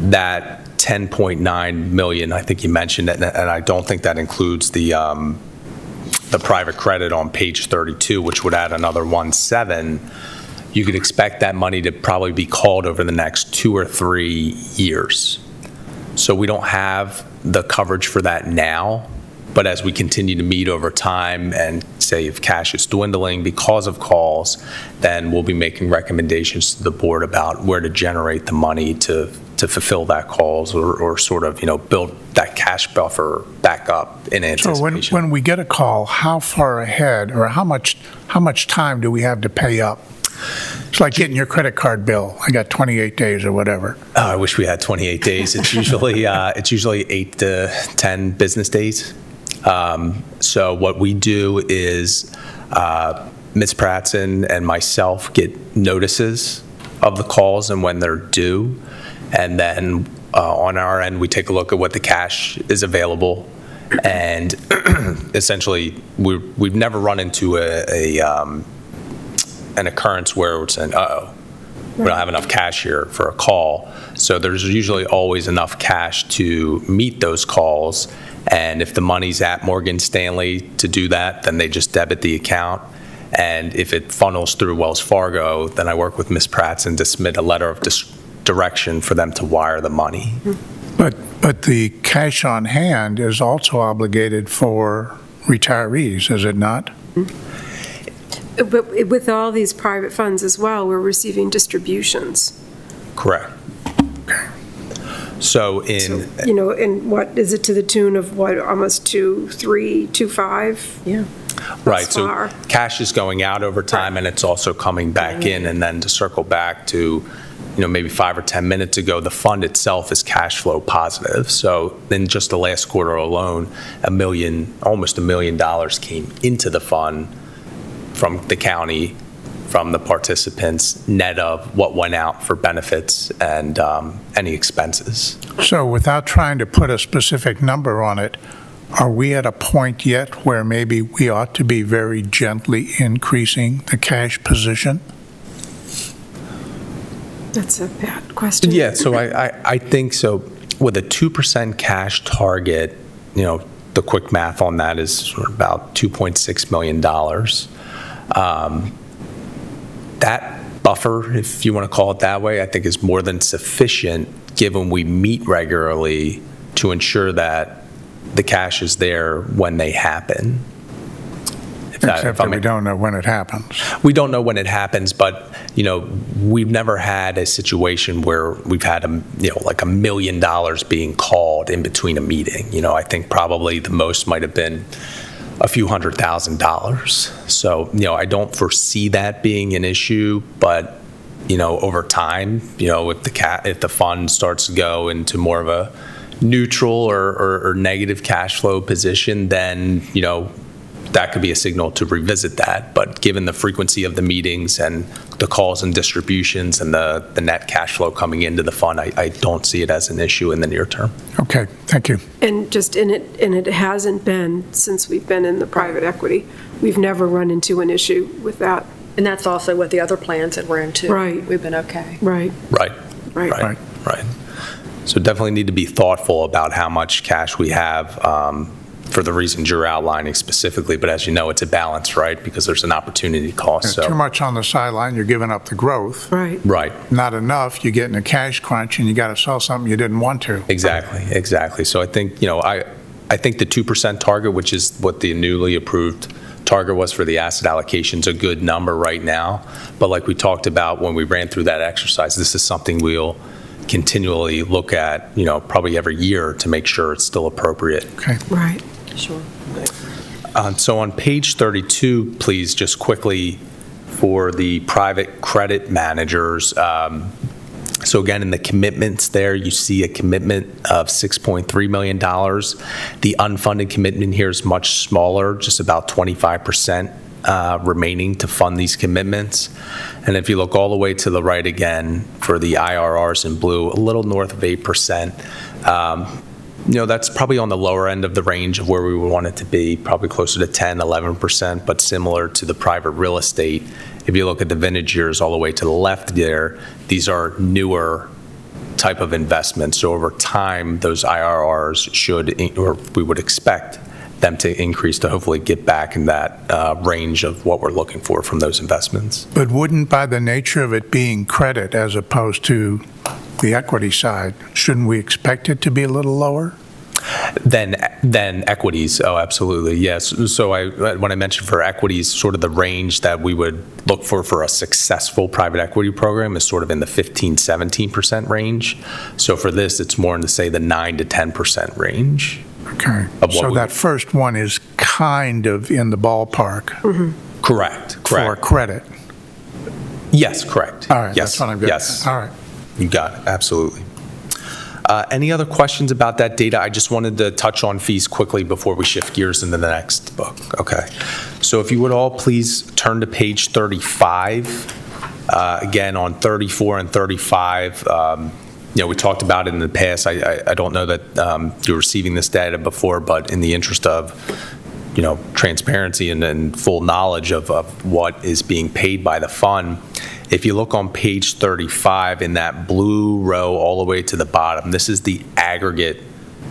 that 10.9 million, I think you mentioned it, and I don't think that includes the private credit on page 32, which would add another 1.7. You could expect that money to probably be called over the next 2 or 3 years. So we don't have the coverage for that now, but as we continue to meet over time, and say if cash is dwindling because of calls, then we'll be making recommendations to the board about where to generate the money to fulfill that calls, or sort of, build that cash buffer back up in anticipation. So when we get a call, how far ahead, or how much time do we have to pay up? It's like getting your credit card bill. I got 28 days or whatever. Oh, I wish we had 28 days. It's usually 8 to 10 business days. So what we do is Ms. Pratson and myself get notices of the calls and when they're due. And then on our end, we take a look at what the cash is available. And essentially, we've never run into an occurrence where we're saying, uh-oh, we don't have enough cash here for a call. So there's usually always enough cash to meet those calls. And if the money's at Morgan Stanley to do that, then they just debit the account. And if it funnels through Wells Fargo, then I work with Ms. Pratson to submit a letter of direction for them to wire the money. But the cash on hand is also obligated for retirees, is it not? But with all these private funds as well, we're receiving distributions. Correct. So And what, is it to the tune of what, almost 2.3, 2.5? Yeah. right, so far. cash is going out over time, and it's also coming back in. And then to circle back to, maybe 5 or 10 minutes ago, the fund itself is cash flow positive. So in just the last quarter alone, almost $1 million came into the fund from the county, from the participants, net of what went out for benefits and any expenses. So without trying to put a specific number on it, are we at a point yet where maybe we ought to be very gently increasing the cash position? That's a bad question. Yeah, so I think so. With a 2% cash target, the quick math on that is sort of about $2.6 million. That buffer, if you want to call it that way, I think is more than sufficient, given we meet regularly, to ensure that the cash is there when they happen. Except that we don't know when it happens. We don't know when it happens, but, we've never had a situation where we've had, like $1 million being called in between a meeting. I think probably the most might have been a few $100,000. So, I don't foresee that being an issue, but, over time, if the fund starts to go into more of a neutral or negative cash flow position, then, that could be a signal to revisit that. But given the frequency of the meetings and the calls and distributions and the net cash flow coming into the fund, I don't see it as an issue in the near term. Okay, thank you. And it hasn't been since we've been in the private equity. We've never run into an issue with that. And that's also what the other plans that we're into. Right. We've been okay. Right. Right. So definitely need to be thoughtful about how much cash we have, for the reasons you're outlining specifically, but as you know, it's a balance, right? Because there's an opportunity cost. Too much on the sideline, you're giving up the growth. Right. Not enough, you get in a cash crunch and you got to sell something you didn't want to. Exactly. So I think, I think the 2% target, which is what the newly approved target was for the asset allocation, is a good number right now. But like we talked about when we ran through that exercise, this is something we'll continually look at, probably every year to make sure it's still appropriate. Okay. Right. Sure. So on page 32, please, just quickly for the private credit managers. So again, in the commitments there, you see a commitment of $6.3 million. The unfunded commitment here is much smaller, just about 25% remaining to fund these commitments. And if you look all the way to the right again, for the IRRs in blue, a little north of 8%. That's probably on the lower end of the range of where we would want it to be, probably closer to 10, 11%, but similar to the private real estate. If you look at the vintage years all the way to the left there, these are newer type of investments. So over time, those IRRs should, or we would expect them to increase to hopefully get back in that range of what we're looking for from those investments. But wouldn't, by the nature of it being credit as opposed to the equity side, shouldn't we expect it to be a little lower? Than equities. Oh, absolutely. Yes. So when I mentioned for equities, sort of the range that we would look for a successful private equity program is sort of in the 15-17% range. So for this, it's more in the, say, the 9 to 10% range. Okay. So that first one is kind of in the ballpark. Mm-hmm. Correct. For credit. Yes, correct. All right. Yes. That's what I'm getting Yes. at. All right. You got it. Absolutely. Any other questions about that data? I just wanted to touch on fees quickly before we shift gears into the next book. Okay. So if you would all please turn to page 35. Again, on 34 and 35, We talked about it in the past. I don't know that you're receiving this data before, but in the interest of, transparency and full knowledge of what is being paid by the fund, if you look on page 35 in that blue row all the way to the bottom, this is the aggregate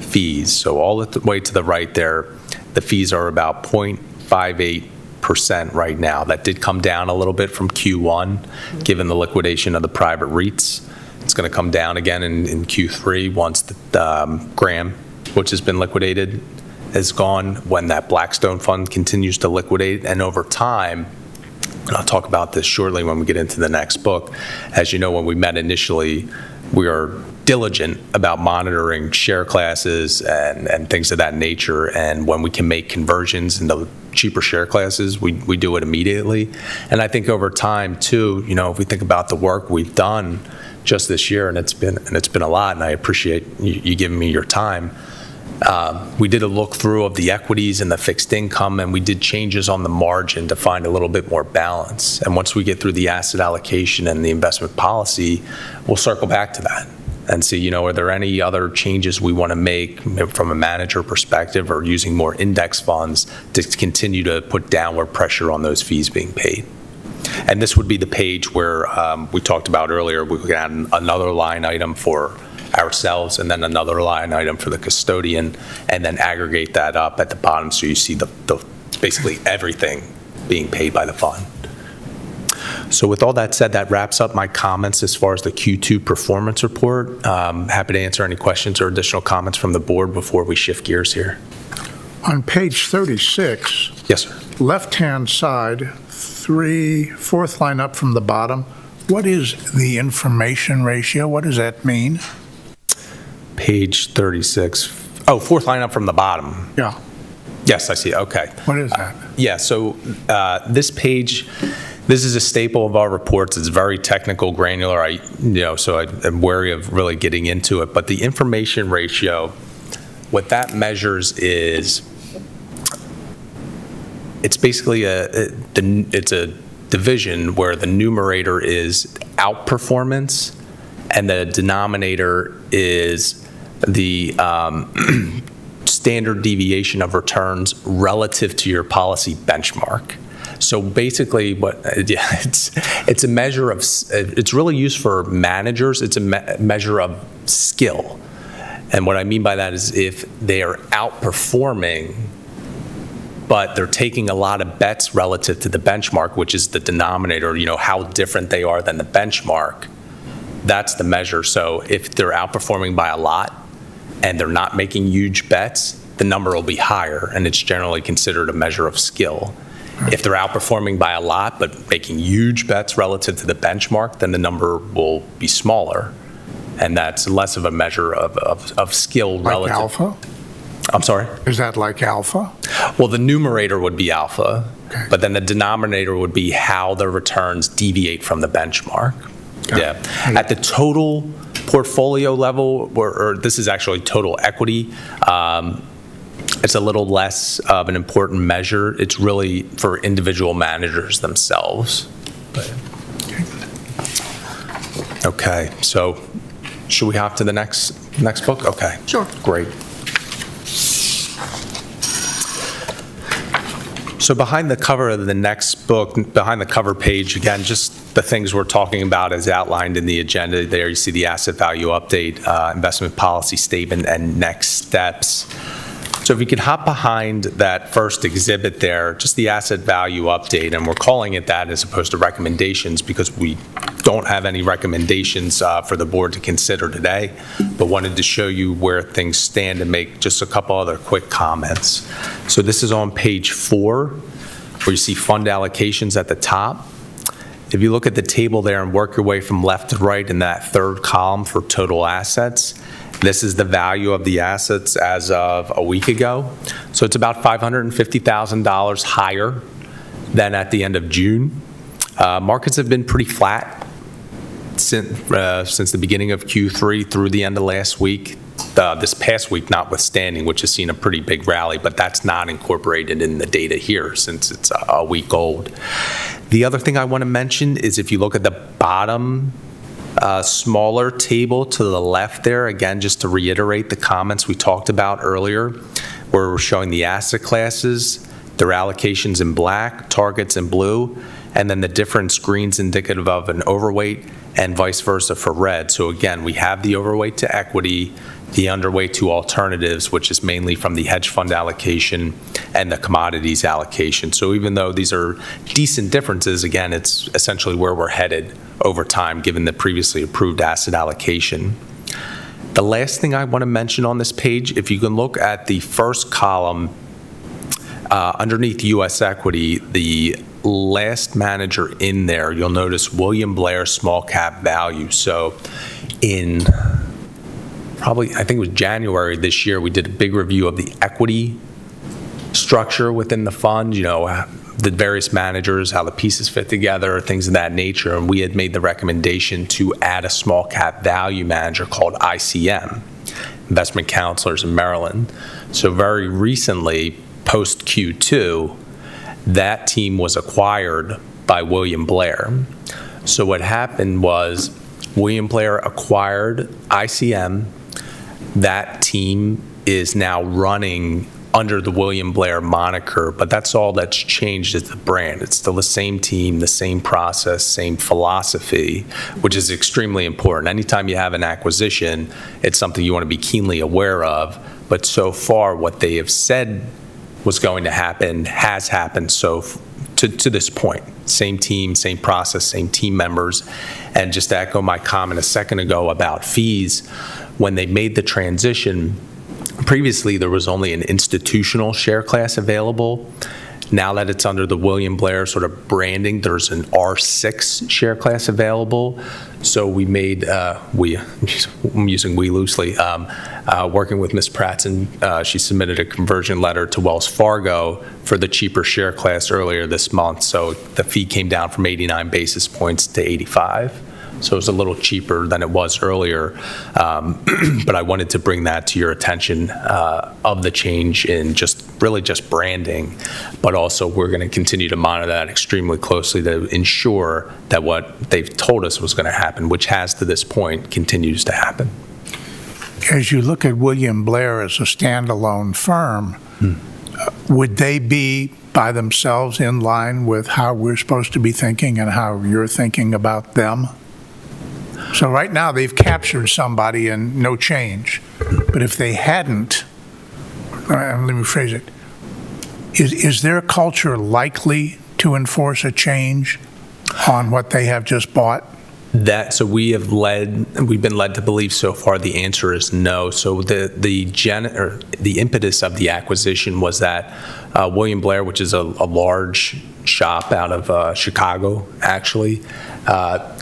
fees. So all the way to the right there, the fees are about 0.58% right now. That did come down a little bit from Q1, given the liquidation of the private REITs. It's going to come down again in Q3 once the Graham, which has been liquidated, is gone, when that Blackstone fund continues to liquidate. And over time, and I'll talk about this shortly when we get into the next book, as you know, when we met initially, we are diligent about monitoring share classes and things of that nature. And when we can make conversions into cheaper share classes, we do it immediately. And I think over time, too, if we think about the work we've done just this year, and it's been a lot, and I appreciate you giving me your time. We did a look through of the equities and the fixed income, and we did changes on the margin to find a little bit more balance. And once we get through the asset allocation and the investment policy, we'll circle back to that and see, are there any other changes we want to make from a manager perspective, or using more index funds to continue to put downward pressure on those fees being paid. And this would be the page where we talked about earlier, we could add another line item for ourselves and then another line item for the custodian, and then aggregate that up at the bottom so you see the basically everything being paid by the fund. So with all that said, that wraps up my comments as far as the Q2 performance report. Happy to answer any questions or additional comments from the board before we shift gears here. On page 36, Yes, sir. left-hand side, fourth line up from the bottom, what is the information ratio? What does that mean? Page 36. Oh, fourth line up from the bottom. Yeah, Yes, I see. Okay. what is that? Yeah, so this page, this is a staple of our reports. It's very technical, granular. So I'm wary of really getting into it. But the information ratio, what that measures is, it's basically it's a division where the numerator is outperformance and the denominator is the standard deviation of returns relative to your policy benchmark. So basically, it's a measure of, it's really used for managers. It's a measure of skill. And what I mean by that is if they are outperforming, but they're taking a lot of bets relative to the benchmark, which is the denominator, how different they are than the benchmark, that's the measure. So if they're outperforming by a lot and they're not making huge bets, the number will be higher, and it's generally considered a measure of skill. If they're outperforming by a lot but making huge bets relative to the benchmark, then the number will be smaller, and that's less of a measure of skill Like relative. alpha? I'm sorry? Is that like alpha? Well, the numerator would be alpha, Okay. but then the denominator would be how the returns deviate from the benchmark. Got Yeah. it. At the total portfolio level, or this is actually total equity, it's a little less of an important measure. It's really for individual managers themselves. Okay, so should we hop to the next book? Okay. Sure. Great. So behind the cover of the next book, behind the cover page, again, just the things we're talking about as outlined in the agenda there. You see the asset value update, investment policy statement, and next steps. So if you could hop behind that first exhibit there, just the asset value update, and we're calling it that as opposed to recommendations because we don't have any recommendations for the board to consider today, but wanted to show you where things stand and make just a couple other quick comments. So this is on page 4, where you see fund allocations at the top. If you look at the table there and work your way from left to right in that third column for total assets, this is the value of the assets as of a week ago. So it's about $550,000 higher than at the end of June. Markets have been pretty flat since the beginning of Q3 through the end of last week. This past week notwithstanding, which has seen a pretty big rally, but that's not incorporated in the data here since it's a week old. The other thing I want to mention is if you look at the bottom Smaller table to the left there, again, just to reiterate the comments we talked about earlier, where we're showing the asset classes, their allocations in black, targets in blue, and then the difference greens indicative of an overweight and vice versa for red. So again, we have the overweight to equity, the underweight to alternatives, which is mainly from the hedge fund allocation and the commodities allocation. So even though these are decent differences, again, it's essentially where we're headed over time, given the previously approved asset allocation. The last thing I want to mention on this page, if you can look at the first column underneath U.S. equity, the last manager in there, you'll notice William Blair Small Cap Value. So in probably, I think it was January this year, we did a big review of the equity structure within the fund, the various managers, how the pieces fit together, things of that nature. And we had made the recommendation to add a small cap value manager called ICM, Investment Counselors in Maryland. So very recently, post Q2, that team was acquired by William Blair. So what happened was William Blair acquired ICM. That team is now running under the William Blair moniker, but that's all that's changed is the brand. It's still the same team, the same process, same philosophy, which is extremely important. Anytime you have an acquisition, it's something you want to be keenly aware of. But so far, what they have said was going to happen has happened to this point. Same team, same process, same team members. And just to echo my comment a second ago about fees, when they made the transition, previously there was only an institutional share class available. Now that it's under the William Blair sort of branding, there's an R6 share class available. So we made, I'm using we loosely, working with Ms. Pratson, she submitted a conversion letter to Wells Fargo for the cheaper share class earlier this month. So the fee came down from 89 basis points to 85. So it's a little cheaper than it was earlier. But I wanted to bring that to your attention of the change in just branding. But also, we're going to continue to monitor that extremely closely to ensure that what they've told us was going to happen, which has to this point, continues to happen. As you look at William Blair as a standalone firm, would they be by themselves in line with how we're supposed to be thinking and how you're thinking about them? So right now, they've captured somebody and no change. But if they hadn't, let me rephrase it, is their culture likely to enforce a change on what they have just bought? So we've been led to believe so far the answer is no. So the impetus of the acquisition was that William Blair, which is a large shop out of Chicago, actually,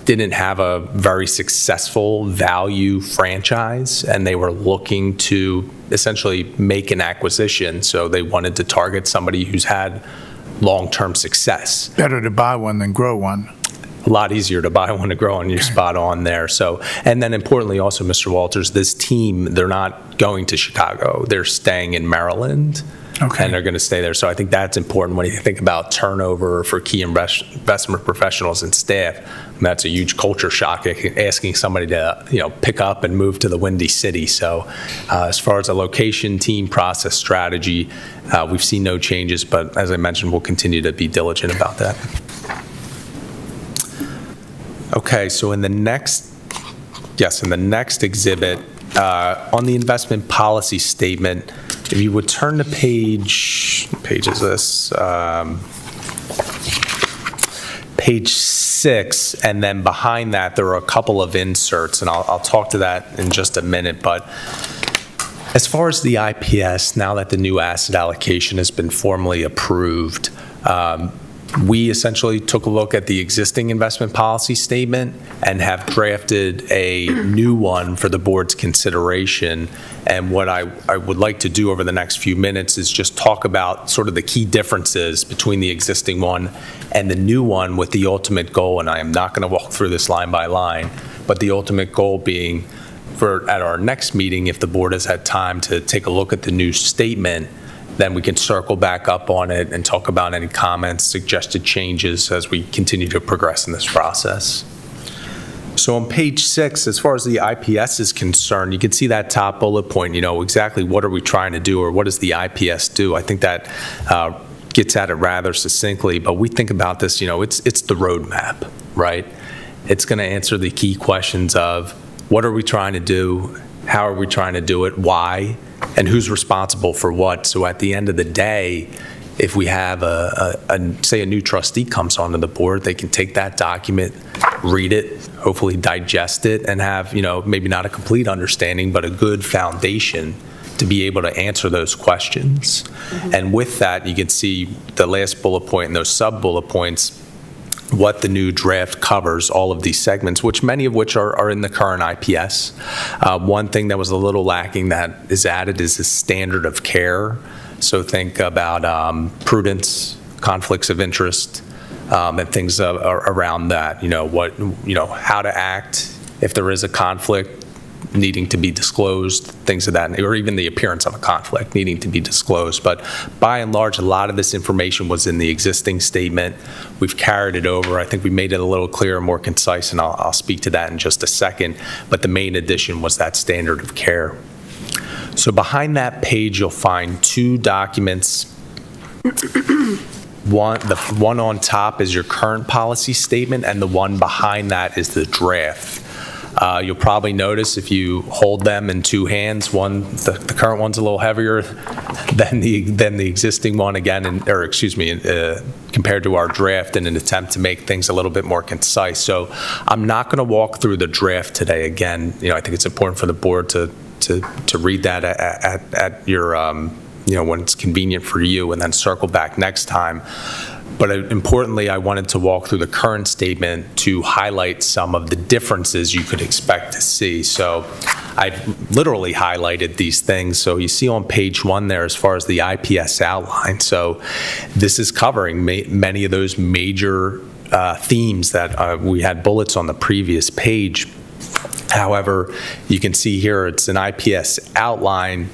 didn't have a very successful value franchise, and they were looking to essentially make an acquisition. So they wanted to target somebody who's had long-term success. Better to buy one than grow one. A lot easier to buy one to grow, and you're spot on there. So, and then importantly also, Mr. Walters, this team, they're not going to Chicago. They're staying in Maryland. Okay. And they're going to stay there. So I think that's important when you think about turnover for key investment professionals and staff. And that's a huge culture shock, asking somebody to pick up and move to the Windy City. So as far as a location, team, process, strategy, we've seen no changes. But as I mentioned, we'll continue to be diligent about that. Okay, so in the next exhibit, on the investment policy statement, if you would turn to page is this? Page 6, and then behind that there are a couple of inserts, and I'll talk to that in just a minute. But as far as the IPS, now that the new asset allocation has been formally approved, we essentially took a look at the existing investment policy statement and have drafted a new one for the board's consideration. And what I would like to do over the next few minutes is just talk about sort of the key differences between the existing one and the new one, with the ultimate goal, and I am not going to walk through this line by line, but the ultimate goal being at our next meeting, if the board has had time to take a look at the new statement, then we can circle back up on it and talk about any comments, suggested changes as we continue to progress in this process. So on page 6, as far as the IPS is concerned, you can see that top bullet point, exactly what are we trying to do or what does the IPS do? I think that gets at it rather succinctly, but we think about this, it's the roadmap, right? It's going to answer the key questions of what are we trying to do, how are we trying to do it, why, and who's responsible for what. So at the end of the day, if we have say a new trustee comes onto the board, they can take that document, read it, hopefully digest it, and have, maybe not a complete understanding, but a good foundation to be able to answer those questions. And with that, you can see the last bullet point and those sub-bullet points, what the new draft covers, all of these segments, which many of which are in the current IPS. One thing that was a little lacking that is added is the standard of care. So think about prudence, conflicts of interest, and things around that. How to act if there is a conflict needing to be disclosed, things of that, or even the appearance of a conflict needing to be disclosed. But by and large, a lot of this information was in the existing statement. We've carried it over. I think we made it a little clearer, more concise, and I'll speak to that in just a second. But the main addition was that standard of care. So behind that page, you'll find two documents. The one on top is your current policy statement, and the one behind that is the draft. You'll probably notice if you hold them in two hands, the current one's a little heavier than the existing one compared to our draft in an attempt to make things a little bit more concise. So I'm not going to walk through the draft today. Again, I think it's important for the board to read that at your, when it's convenient for you, and then circle back next time. But importantly, I wanted to walk through the current statement to highlight some of the differences you could expect to see. So I've literally highlighted these things. So you see on page 1 there as far as the IPS outline. So this is covering many of those major themes that we had bullets on the previous page. However, you can see here it's an IPS outline.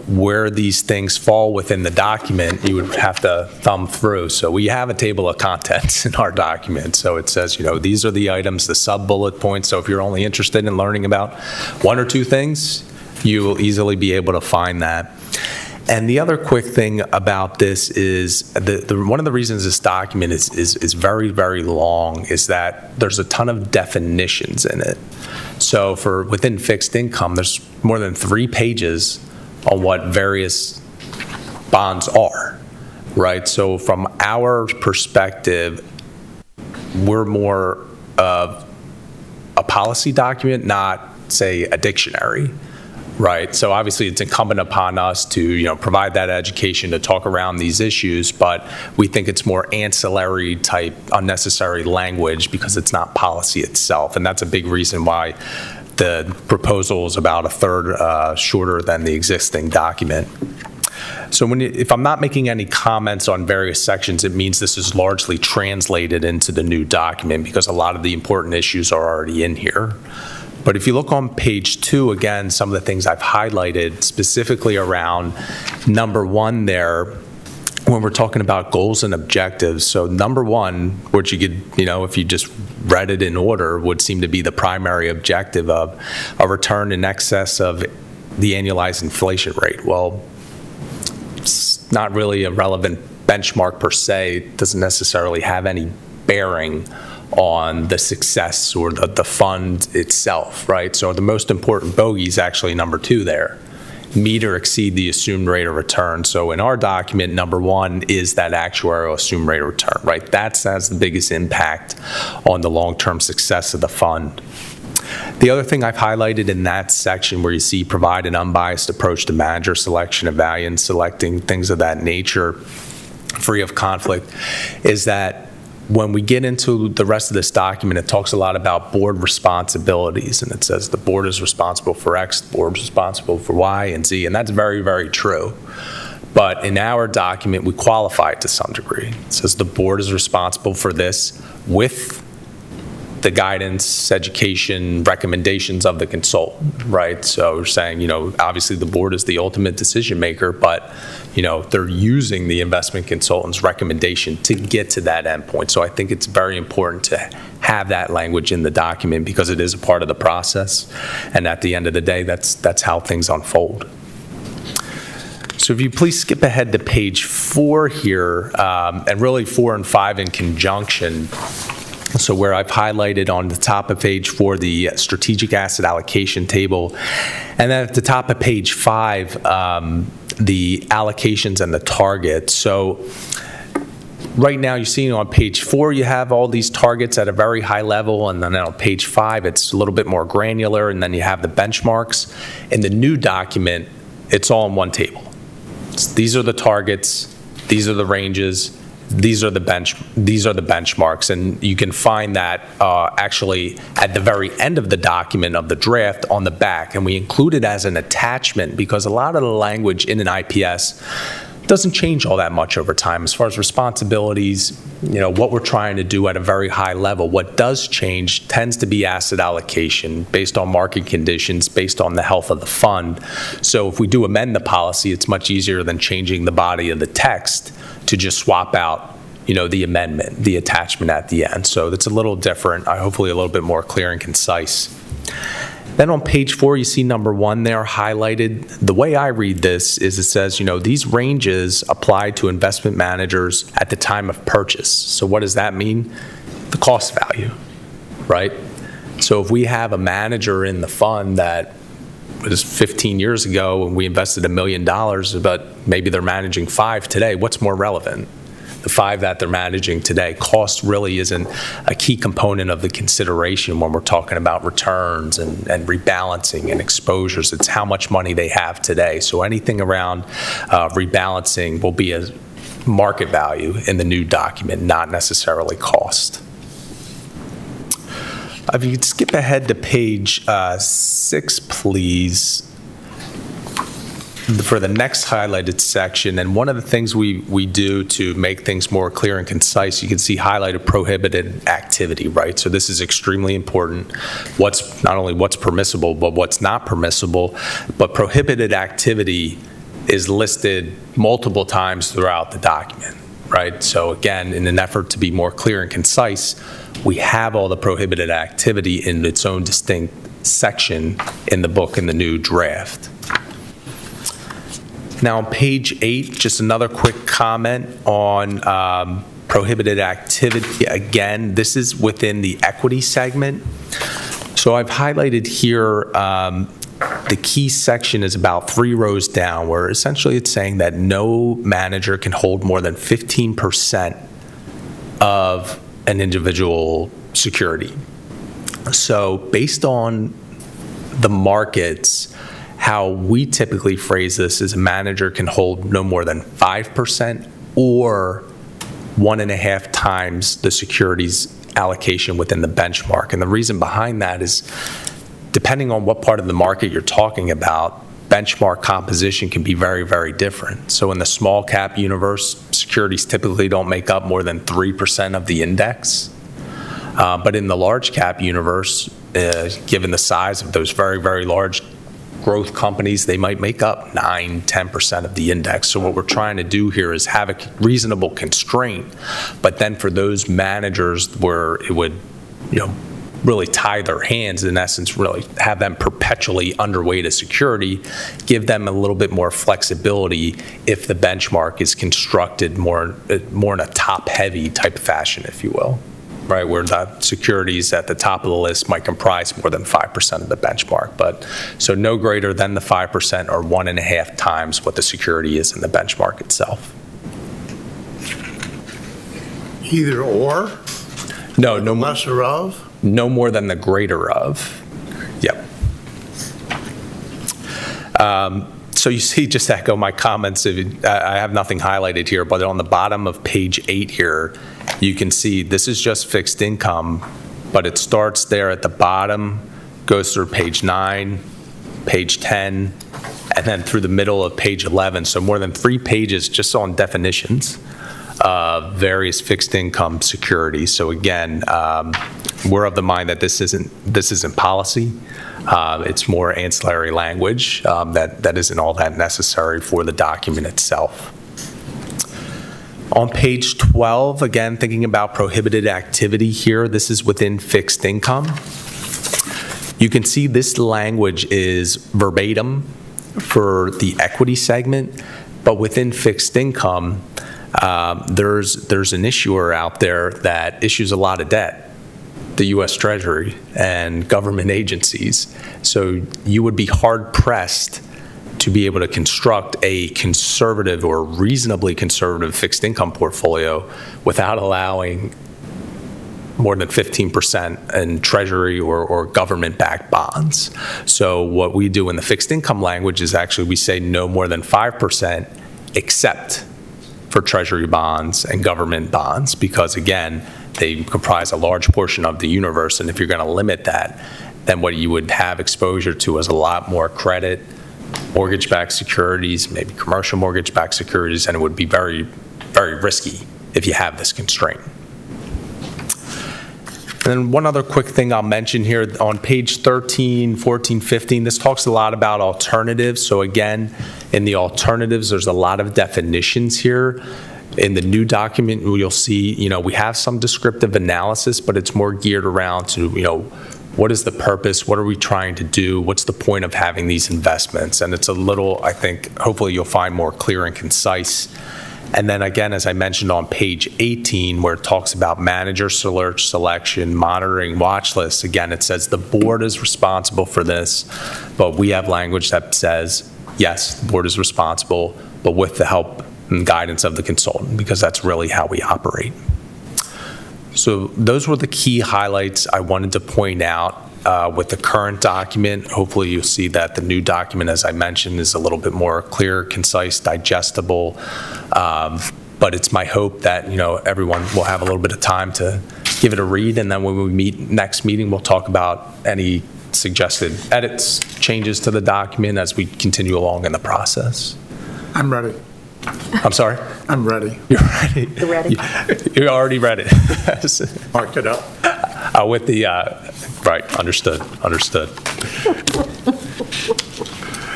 Where these things fall within the document, you would have to thumb through. So we have a table of contents in our document. So it says, these are the items, the sub-bullet points. So if you're only interested in learning about one or two things, you will easily be able to find that. And the other quick thing about this is one of the reasons this document is very, very long is that there's a ton of definitions in it. So within fixed income, there's more than 3 pages on what various bonds are, right? So from our perspective, we're more of a policy document, not, say, a dictionary, right? So obviously it's incumbent upon us to, provide that education to talk around these issues, but we think it's more ancillary type unnecessary language because it's not policy itself. And that's a big reason why the proposal is about a third shorter than the existing document. So if I'm not making any comments on various sections, it means this is largely translated into the new document because a lot of the important issues are already in here. But if you look on page 2, again, some of the things I've highlighted specifically around number 1 there, when we're talking about goals and objectives. So number 1, which you could, if you just read it in order, would seem to be the primary objective of a return in excess of the annualized inflation rate. Well, it's not really a relevant benchmark per se. It doesn't necessarily have any bearing on the success or the fund itself, right? So the most important bogey is actually number 2 there. Meet or exceed the assumed rate of return. So in our document, number 1 is that actuarial assumed rate of return, right? That has the biggest impact on the long-term success of the fund. The other thing I've highlighted in that section where you see provide an unbiased approach to manager selection, evaluation, selecting, things of that nature, free of conflict, is that when we get into the rest of this document, it talks a lot about board responsibilities, and it says the board is responsible for X, the board is responsible for Y and Z, and that's very, very true. But in our document, we qualify it to some degree. It says the board is responsible for this with the guidance, education, recommendations of the consultant, right? So we're saying, obviously the board is the ultimate decision maker, but, they're using the investment consultant's recommendation to get to that endpoint. So I think it's very important to have that language in the document because it is a part of the process. And at the end of the day, that's how things unfold. So if you please skip ahead to page 4 here, and really 4 and 5 in conjunction. So where I've highlighted on the top of page 4 the strategic asset allocation table, and then at the top of page 5 the allocations and the targets. So right now you see on page 4 you have all these targets at a very high level, and then on page 5 it's a little bit more granular, and then you have the benchmarks. In the new document, it's all in one table. These are the targets, these are the ranges, these are the benchmarks, and you can find that actually at the very end of the document of the draft on the back, and we include it as an attachment because a lot of the language in an IPS doesn't change all that much over time as far as responsibilities, what we're trying to do at a very high level. What does change tends to be asset allocation based on market conditions, based on the health of the fund. So if we do amend the policy, it's much easier than changing the body of the text to just swap out, the amendment, the attachment at the end. So that's a little different, hopefully a little bit more clear and concise. Then on page 4, you see number 1 there highlighted. The way I read this is it says, these ranges apply to investment managers at the time of purchase. So what does that mean? The cost value, right? So if we have a manager in the fund that was 15 years ago and we invested $1 million, but maybe they're managing 5 today, what's more relevant? The 5 that they're managing today. Cost really isn't a key component of the consideration when we're talking about returns and rebalancing and exposures. It's how much money they have today. So anything around rebalancing will be a market value in the new document, not necessarily cost. If you could skip ahead to page 6, please, for the next highlighted section. And one of the things we do to make things more clear and concise, you can see highlighted prohibited activity, right? So this is extremely important. Not only what's permissible, but what's not permissible. But prohibited activity is listed multiple times throughout the document, right? So again, in an effort to be more clear and concise, we have all the prohibited activity in its own distinct section in the book in the new draft. Now, on page 8, just another quick comment on prohibited activity. Again, this is within the equity segment. So I've highlighted here the key section is about 3 rows down, where essentially it's saying that no manager can hold more than 15% of an individual security. So based on the markets, how we typically phrase this is a manager can hold no more than 5% or 1.5 times the securities allocation within the benchmark. And the reason behind that is depending on what part of the market you're talking about, benchmark composition can be very, very different. So in the small cap universe, securities typically don't make up more than 3% of the index. But in the large cap universe, given the size of those very, very large growth companies, they might make up 9-10% of the index. So what we're trying to do here is have a reasonable constraint, but then for those managers where it would, really tie their hands, in essence, really have them perpetually underweight a security, give them a little bit more flexibility if the benchmark is constructed more in a top-heavy type of fashion, if you will. Right, where the securities at the top of the list might comprise more than 5% of the benchmark. But so no greater than the 5% or 1.5 times what the security is in the benchmark itself. Either or? No Lesser of? No more than the greater of. Yep. So you see, just to echo my comments, I have nothing highlighted here, but on the bottom of page 8 here, you can see this is just fixed income, but it starts there at the bottom, goes through page 9, page 10, and then through the middle of page 11. So more than 3 pages just on definitions various fixed income securities. So again, we're of the mind that this isn't policy. It's more ancillary language that isn't all that necessary for the document itself. On page 12, again, thinking about prohibited activity here, this is within fixed income. You can see this language is verbatim for the equity segment, but within fixed income, there's an issuer out there that issues a lot of debt, the U.S. Treasury and government agencies. So you would be hard-pressed to be able to construct a conservative or reasonably conservative fixed income portfolio without allowing more than 15% in Treasury or government-backed bonds. So what we do in the fixed income language is actually we say no more than 5% except for Treasury bonds and government bonds, because again, they comprise a large portion of the universe, and if you're going to limit that, then what you would have exposure to is a lot more credit, mortgage-backed securities, maybe commercial mortgage-backed securities, and it would be very, very risky if you have this constraint. And then one other quick thing I'll mention here, on page 13, 14, 15, this talks a lot about alternatives. So again, in the alternatives, there's a lot of definitions here. In the new document, you'll see, we have some descriptive analysis, but it's more geared around to, what is the purpose? What are we trying to do? What's the point of having these investments? And it's a little, I think, hopefully you'll find more clear and concise. And then again, as I mentioned on page 18, where it talks about manager search selection, monitoring watch lists, again, it says the board is responsible for this, but we have language that says, yes, the board is responsible, but with the help and guidance of the consultant, because that's really how we operate. So those were the key highlights I wanted to point out with the current document. Hopefully you'll see that the new document, as I mentioned, is a little bit more clear, concise, digestible. But it's my hope that, everyone will have a little bit of time to give it a read. And then when we meet next meeting, we'll talk about any suggested edits, changes to the document as we continue along in the process. I'm ready. I'm sorry? I'm ready. You're ready? You're ready. You already read it. Marked it up. With the, right, understood.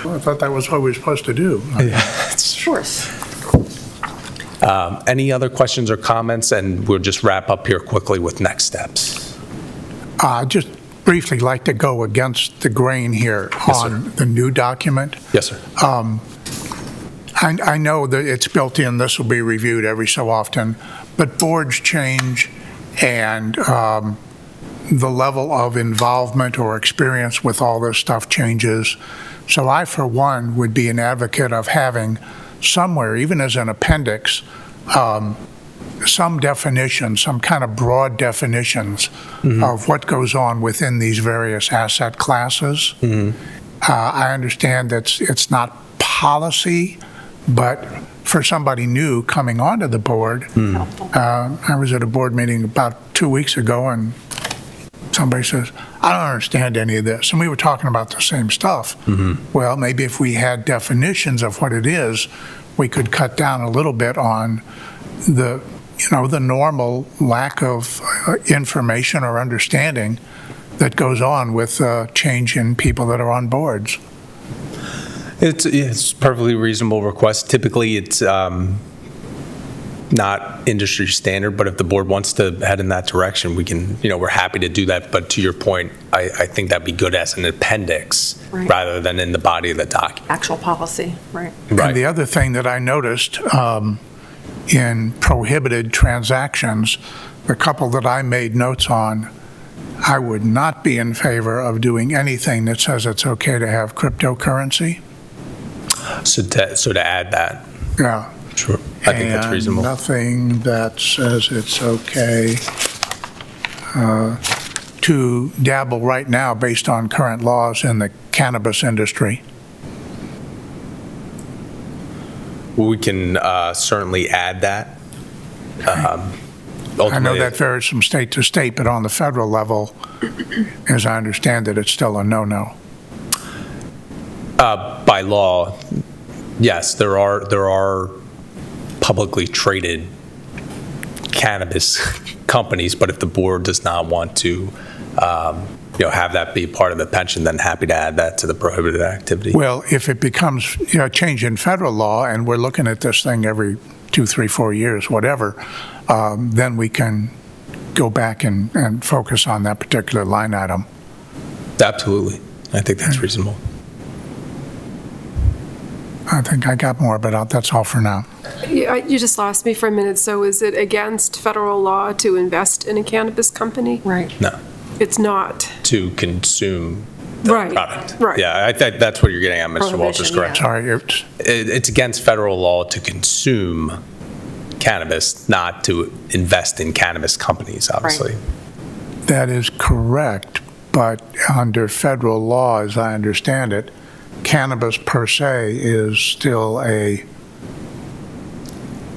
Well, I thought that was what we were supposed to do. Of course. Any other questions or comments? And we'll just wrap up here quickly with next steps. Just briefly like to go against the grain here Yes, on sir. the new document. Yes, sir. I know that it's built in, this will be reviewed every so often, but boards change and the level of involvement or experience with all this stuff changes. So I, for one, would be an advocate of having somewhere, even as an appendix, some definition, some kind of broad definitions of what goes on within these various asset classes. I understand that it's not policy, but for somebody new coming onto the board, I was at a board meeting about 2 weeks ago, and somebody says, I don't understand any of this. And we were talking about the same stuff. Well, maybe if we had definitions of what it is, we could cut down a little bit on the normal lack of information or understanding that goes on with change in people that are on boards. It's a perfectly reasonable request. Typically, it's not industry standard, but if the board wants to head in that direction, we can, we're happy to do that. But to your point, I think that'd be good as an appendix Right. rather than in the body of the document. Actual policy, right. And the other thing that I noticed in prohibited transactions, the couple that I made notes on, I would not be in favor of doing anything that says it's okay to have cryptocurrency. So to add that, Yeah. sure, I think that's And reasonable. nothing that says it's okay to dabble right now based on current laws in the cannabis industry. We can certainly add that. I know Ultimately, that varies from state to state, but on the federal level, as I understand it, it's still a no-no. by law, yes, there are publicly traded cannabis companies, but if the board does not want to, have that be part of the pension, then happy to add that to the prohibited activity. Well, if it becomes, a change in federal law, and we're looking at this thing every 2, 3, 4 years, whatever, then we can go back and focus on that particular line item. Absolutely. I think that's reasonable. I think I got more, but that's all for now. You just lost me for a minute. So is it against federal law to invest in a cannabis company? Right. No, It's not. to consume the Right, product. right. Yeah, I think that's what you're getting at, Mr. Walters, Prohibition, correct? Sorry, It's against federal law to consume cannabis, not to invest in cannabis companies, obviously. that is correct, but under federal law, as I understand it, cannabis per se is still a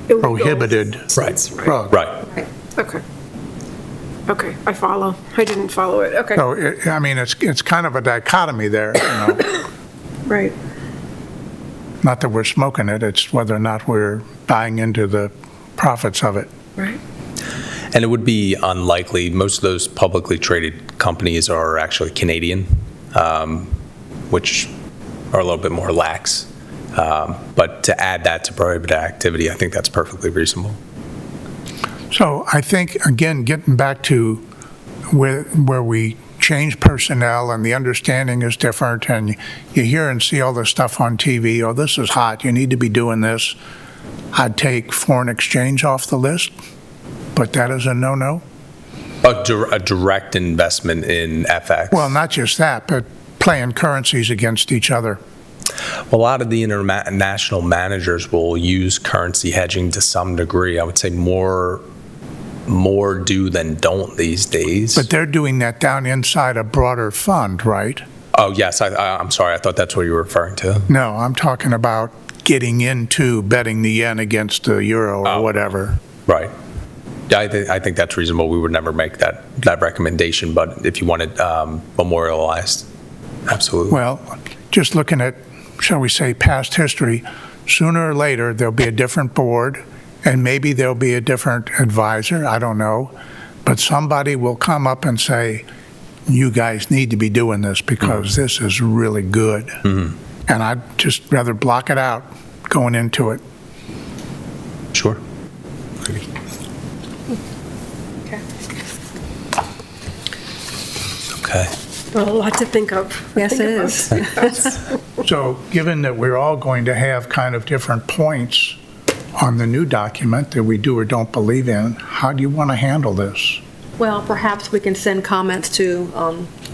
Illegal. prohibited Right. drug. Right. Okay. Okay, I follow. I didn't follow it. Okay, So, it's kind of a dichotomy there, right. Not that we're smoking it, it's whether or not we're buying into the profits of it. Right. And it would be unlikely, most of those publicly traded companies are actually Canadian, which are a little bit more lax. But to add that to prohibited activity, I think that's perfectly reasonable. So I think, again, getting back to where we change personnel and the understanding is different, and you hear and see all this stuff on TV, oh, this is hot, you need to be doing this. I'd take foreign exchange off the list, but that is a no-no. A direct investment in FX. Well, not just that, but playing currencies against each other. A lot of the international managers will use currency hedging to some degree. I would say more do than don't these days. But they're doing that down inside a broader fund, right? Oh, yes, I'm sorry. I thought that's what you were referring to. No, I'm talking about getting into betting the yen against the euro or whatever. Right. Yeah, I think that's reasonable. We would never make that recommendation, but if you want it memorialized, absolutely. Well, just looking at, shall we say, past history, sooner or later, there'll be a different board, and maybe there'll be a different advisor, I don't know, but somebody will come up and say, you guys need to be doing this because this is really good. Mhm. And I'd just rather block it out going into it. Sure. Okay. Well, a lot to think of. Yes, it is. So given that we're all going to have kind of different points on the new document that we do or don't believe in, how do you want to handle this? Well, perhaps we can send comments to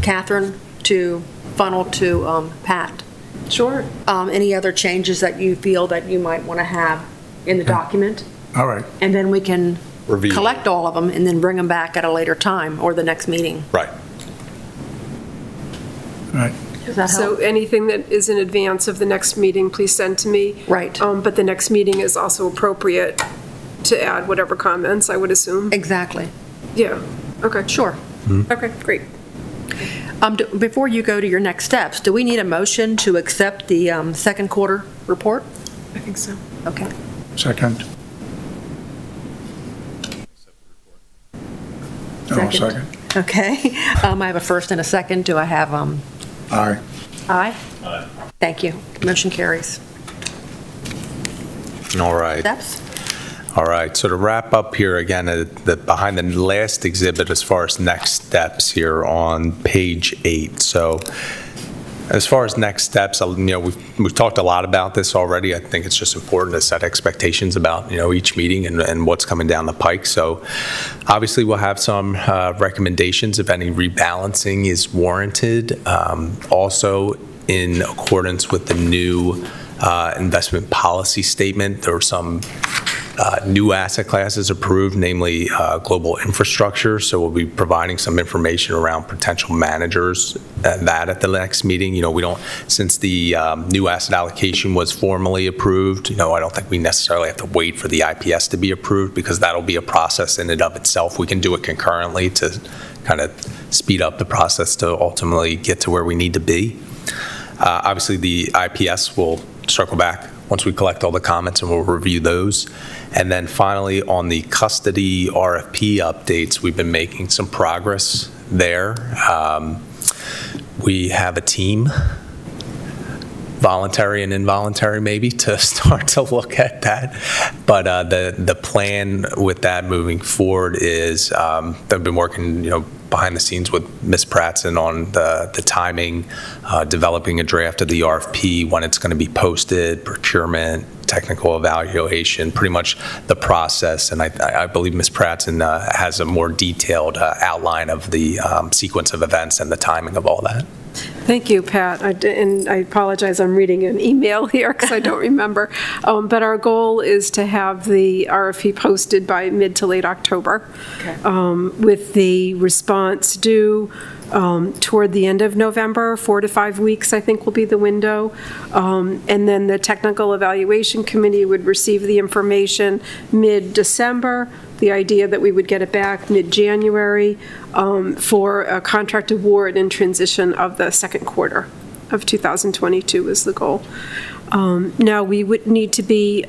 Catherine to funnel to Pat. Sure. Any other changes that you feel that you might want to have in the document? All right. And then we can Review. collect all of them and then bring them back at a later time or the next meeting. Right. All right. Does that So help? anything that is in advance of the next meeting, please send to me. Right. But the next meeting is also appropriate to add whatever comments, I would assume. Exactly. Yeah, okay. Sure. Okay, great. Before you go to your next steps, do we need a motion to accept the second quarter report? I think so. Okay. Second. No, second. Okay. I have a first and a second. Do I have, Aye. aye? Aye. Thank you. Motion carries. All right. Steps? All right, so to wrap up here again, behind the last exhibit as far as next steps here on page 8. So as far as next steps, we've talked a lot about this already. I think it's just important to set expectations about, each meeting and what's coming down the pike. So obviously we'll have some recommendations if any rebalancing is warranted. Also, in accordance with the new investment policy statement, there were some new asset classes approved, namely global infrastructure. So we'll be providing some information around potential managers at the next meeting. We don't, since the new asset allocation was formally approved, I don't think we necessarily have to wait for the IPS to be approved because that'll be a process in and of itself. We can do it concurrently to kind of speed up the process to ultimately get to where we need to be. Obviously, the IPS will circle back once we collect all the comments, and we'll review those. And then finally, on the custody RFP updates, we've been making some progress there. We have a team, voluntary and involuntary maybe, to start to look at that. But the plan with that moving forward is they've been working, behind the scenes with Ms. Pratson on the timing, developing a draft of the RFP, when it's going to be posted, procurement, technical evaluation, pretty much the process. And I believe Ms. Pratson has a more detailed outline of the sequence of events and the timing of all that. Thank you, Pat. And I apologize, I'm reading an email here because I don't remember. But our goal is to have the RFP posted by mid to late October, with the response due toward the end of November. 4 to 5 weeks, I think, will be the window. And then the Technical Evaluation Committee would receive the information mid-December. The idea that we would get it back mid-January for a contract award and transition of the second quarter of 2022 is the goal. Now, we would need to be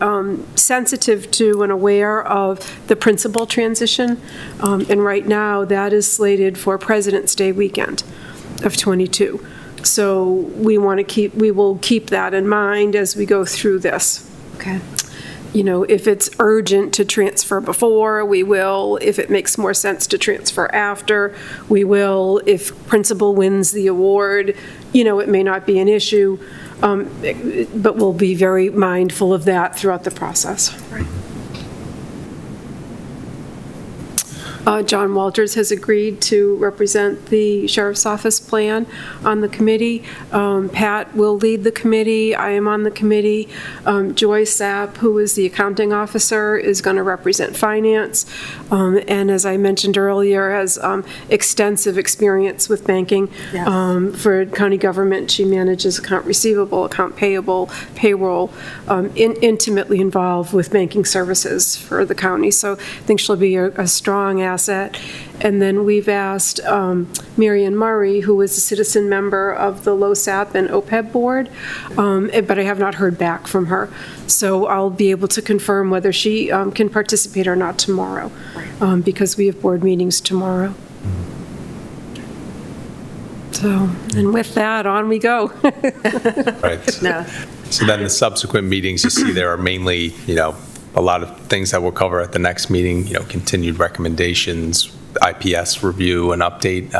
sensitive to and aware of the principal transition, and right now, that is slated for President's Day weekend of '22. So we will keep that in mind as we go through this. Okay. If it's urgent to transfer before, we will. If it makes more sense to transfer after, we will. If principal wins the award, it may not be an issue, but we'll be very mindful of that throughout the process. Right. John Walters has agreed to represent the Sheriff's Office plan on the committee. Pat will lead the committee. I am on the committee. Joy Sapp, who is the accounting officer, is going to represent finance. And as I mentioned earlier, has extensive experience with banking. Yes. For county government. She manages account receivable, account payable, payroll, intimately involved with banking services for the county. So I think she'll be a strong asset. And then we've asked Marion Murray, who is a citizen member of the LoSAP and OPEB board, but I have not heard back from her. So I'll be able to confirm whether she can participate or not tomorrow, because we have board meetings tomorrow. So, and with that, on we go. Right. No. So then the subsequent meetings you see there are mainly, a lot of things that we'll cover at the next meeting, continued recommendations, IPS review and update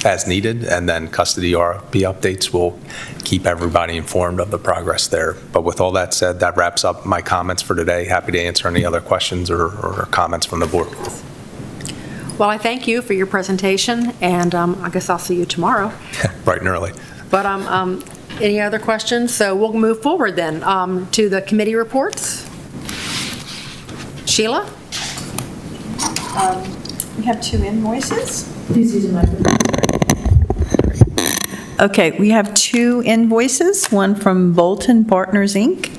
as needed, and then custody RFP updates will keep everybody informed of the progress there. But with all that said, that wraps up my comments for today. Happy to answer any other questions or comments from the board. Well, I thank you for your presentation, and I guess I'll see you tomorrow. Bright and early. But any other questions? So we'll move forward then to the committee reports. Sheila? We have 2 invoices. Please use a microphone. Okay, we have 2 invoices, one from Bolton Partners, Inc.,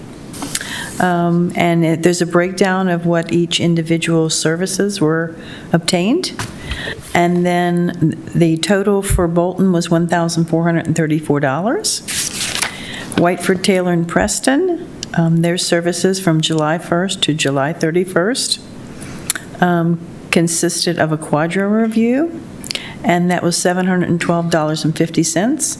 and there's a breakdown of what each individual services were obtained. And then the total for Bolton was $1,434. Whiteford, Taylor, and Preston, their services from July 1st to July 31st consisted of a quadro review, and that was $712.50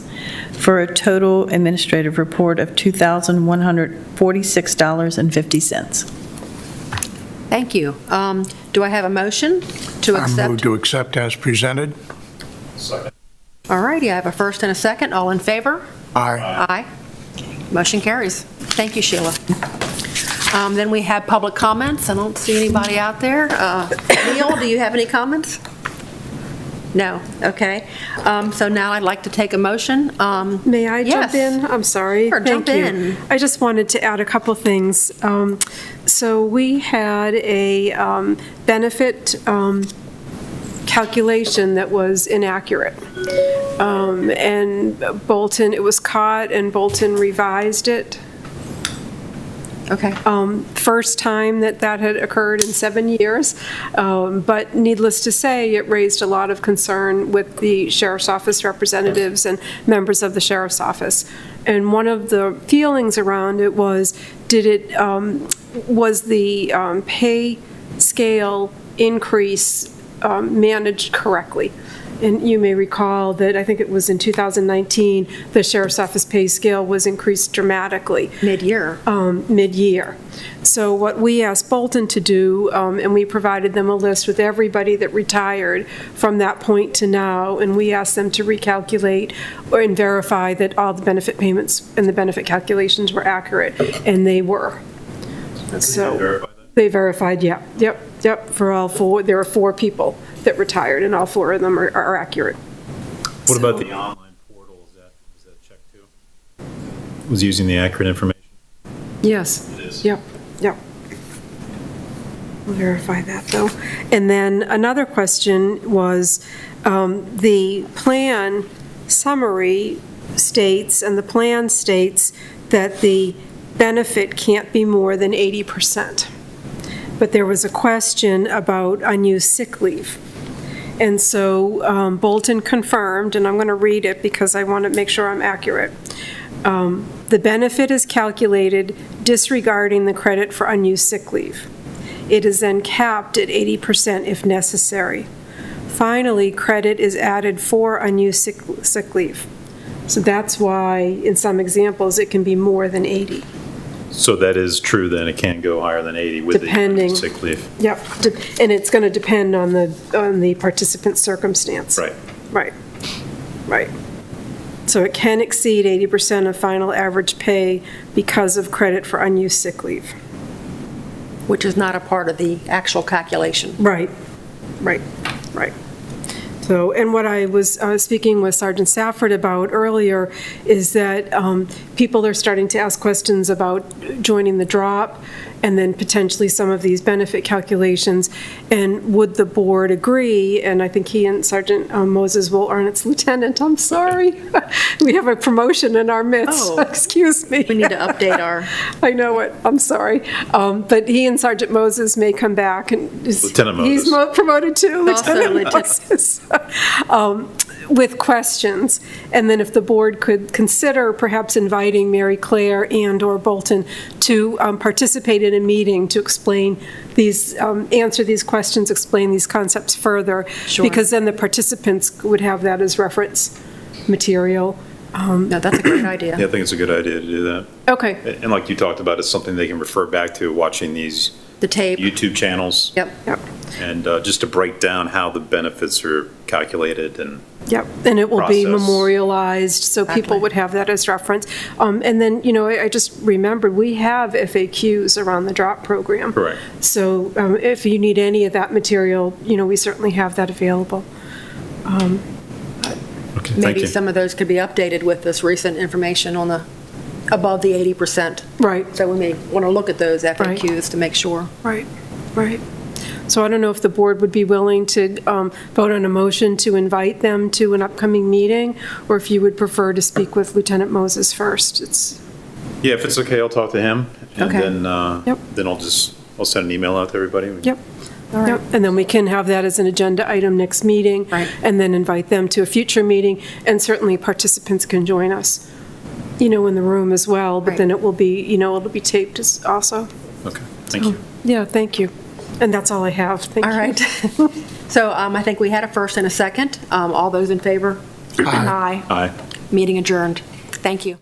for a total administrative report of $2,146.50. Thank you. Do I have a motion to I accept? move to accept as presented. All righty, I have a first and a second. All in favor? Aye. Aye. Motion carries. Thank you, Sheila. Then we have public comments. I don't see anybody out there. Neil, do you have any comments? No? Okay. So now I'd like to take a motion. May I jump Yes. in? I'm sorry. Sure, Thank jump you. in. I just wanted to add a couple things. So we had a benefit calculation that was inaccurate. And Bolton, it was caught, and Bolton revised it. Okay. First time that that had occurred in 7 years. But needless to say, it raised a lot of concern with the sheriff's office representatives and members of the sheriff's office. And one of the feelings around it was, was the pay scale increase managed correctly? And you may recall that I think it was in 2019, the sheriff's office pay scale was increased dramatically. Mid-year. Mid-year. So what we asked Bolton to do, and we provided them a list with everybody that retired from that point to now, and we asked them to recalculate and verify that all the benefit payments and the benefit calculations were accurate, and they were. So they verified, yep, for all four. There were 4 people that retired, and all 4 of them are accurate. What about the online portal? Is that checked too? Was using the accurate information? Yes. It is. Yep. We'll verify that, though. And then another question was, the plan summary states, and the plan states that the benefit can't be more than 80%. But there was a question about unused sick leave. And so Bolton confirmed, and I'm going to read it because I want to make sure I'm accurate. The benefit is calculated disregarding the credit for unused sick leave. It is then capped at 80% if necessary. Finally, credit is added for unused sick leave. So that's why, in some examples, it can be more than 80. So that is true, then it can go higher than 80 with Depending. the sick leave. Yep, and it's going to depend on the participant's circumstance. Right. So it can exceed 80% of final average pay because of credit for unused sick leave. Which is not a part of the actual calculation. Right. So, and what I was speaking with Sergeant Safford about earlier is that people are starting to ask questions about joining the drop and then potentially some of these benefit calculations. And would the board agree? And I think he and Sergeant Moses will earn its lieutenant. I'm sorry. We have a promotion in our midst. Oh. Excuse me. We need to update our... I know it. I'm sorry. But he and Sergeant Moses may come back and... Lieutenant Moses. He's promoted to Also Lieutenant Lieutenant. Moses. With questions. And then if the board could consider perhaps inviting Mary Claire and/or Bolton to participate in a meeting to explain these, answer these questions, explain these concepts further. Sure. Because then the participants would have that as reference material. No, that's a great idea. Yeah, I think it's a good idea to do that. Okay. And like you talked about, it's something they can refer back to watching these The tape. YouTube channels. Yep. And just to break down how the benefits are calculated and Yep, and it will be process. memorialized, so people Exactly. would have that as reference. And then, I just remembered, we have FAQs around the DROP program. Correct. So if you need any of that material, we certainly have that available. Okay, thank Maybe you. some of those could be updated with this recent information on the, above the 80%. Right, So we may want to look at those FAQs to make sure. right. So I don't know if the board would be willing to vote on a motion to invite them to an upcoming meeting, or if you would prefer to speak with Lieutenant Moses first. Yeah, if it's okay, I'll talk to him. And Okay. then, Yep. then I'll send an email out to everybody. Yep. Yep. And then we can have that as an agenda item next meeting. Right. And then invite them to a future meeting, and certainly participants can join us, in the room as well, but Right. then it will be, it'll be taped also. Okay, thank you. Yeah, thank you. And that's all I have. Thank you. All right. So I think we had a first and a second. All those in favor? Aye. Aye. Meeting adjourned. Thank you.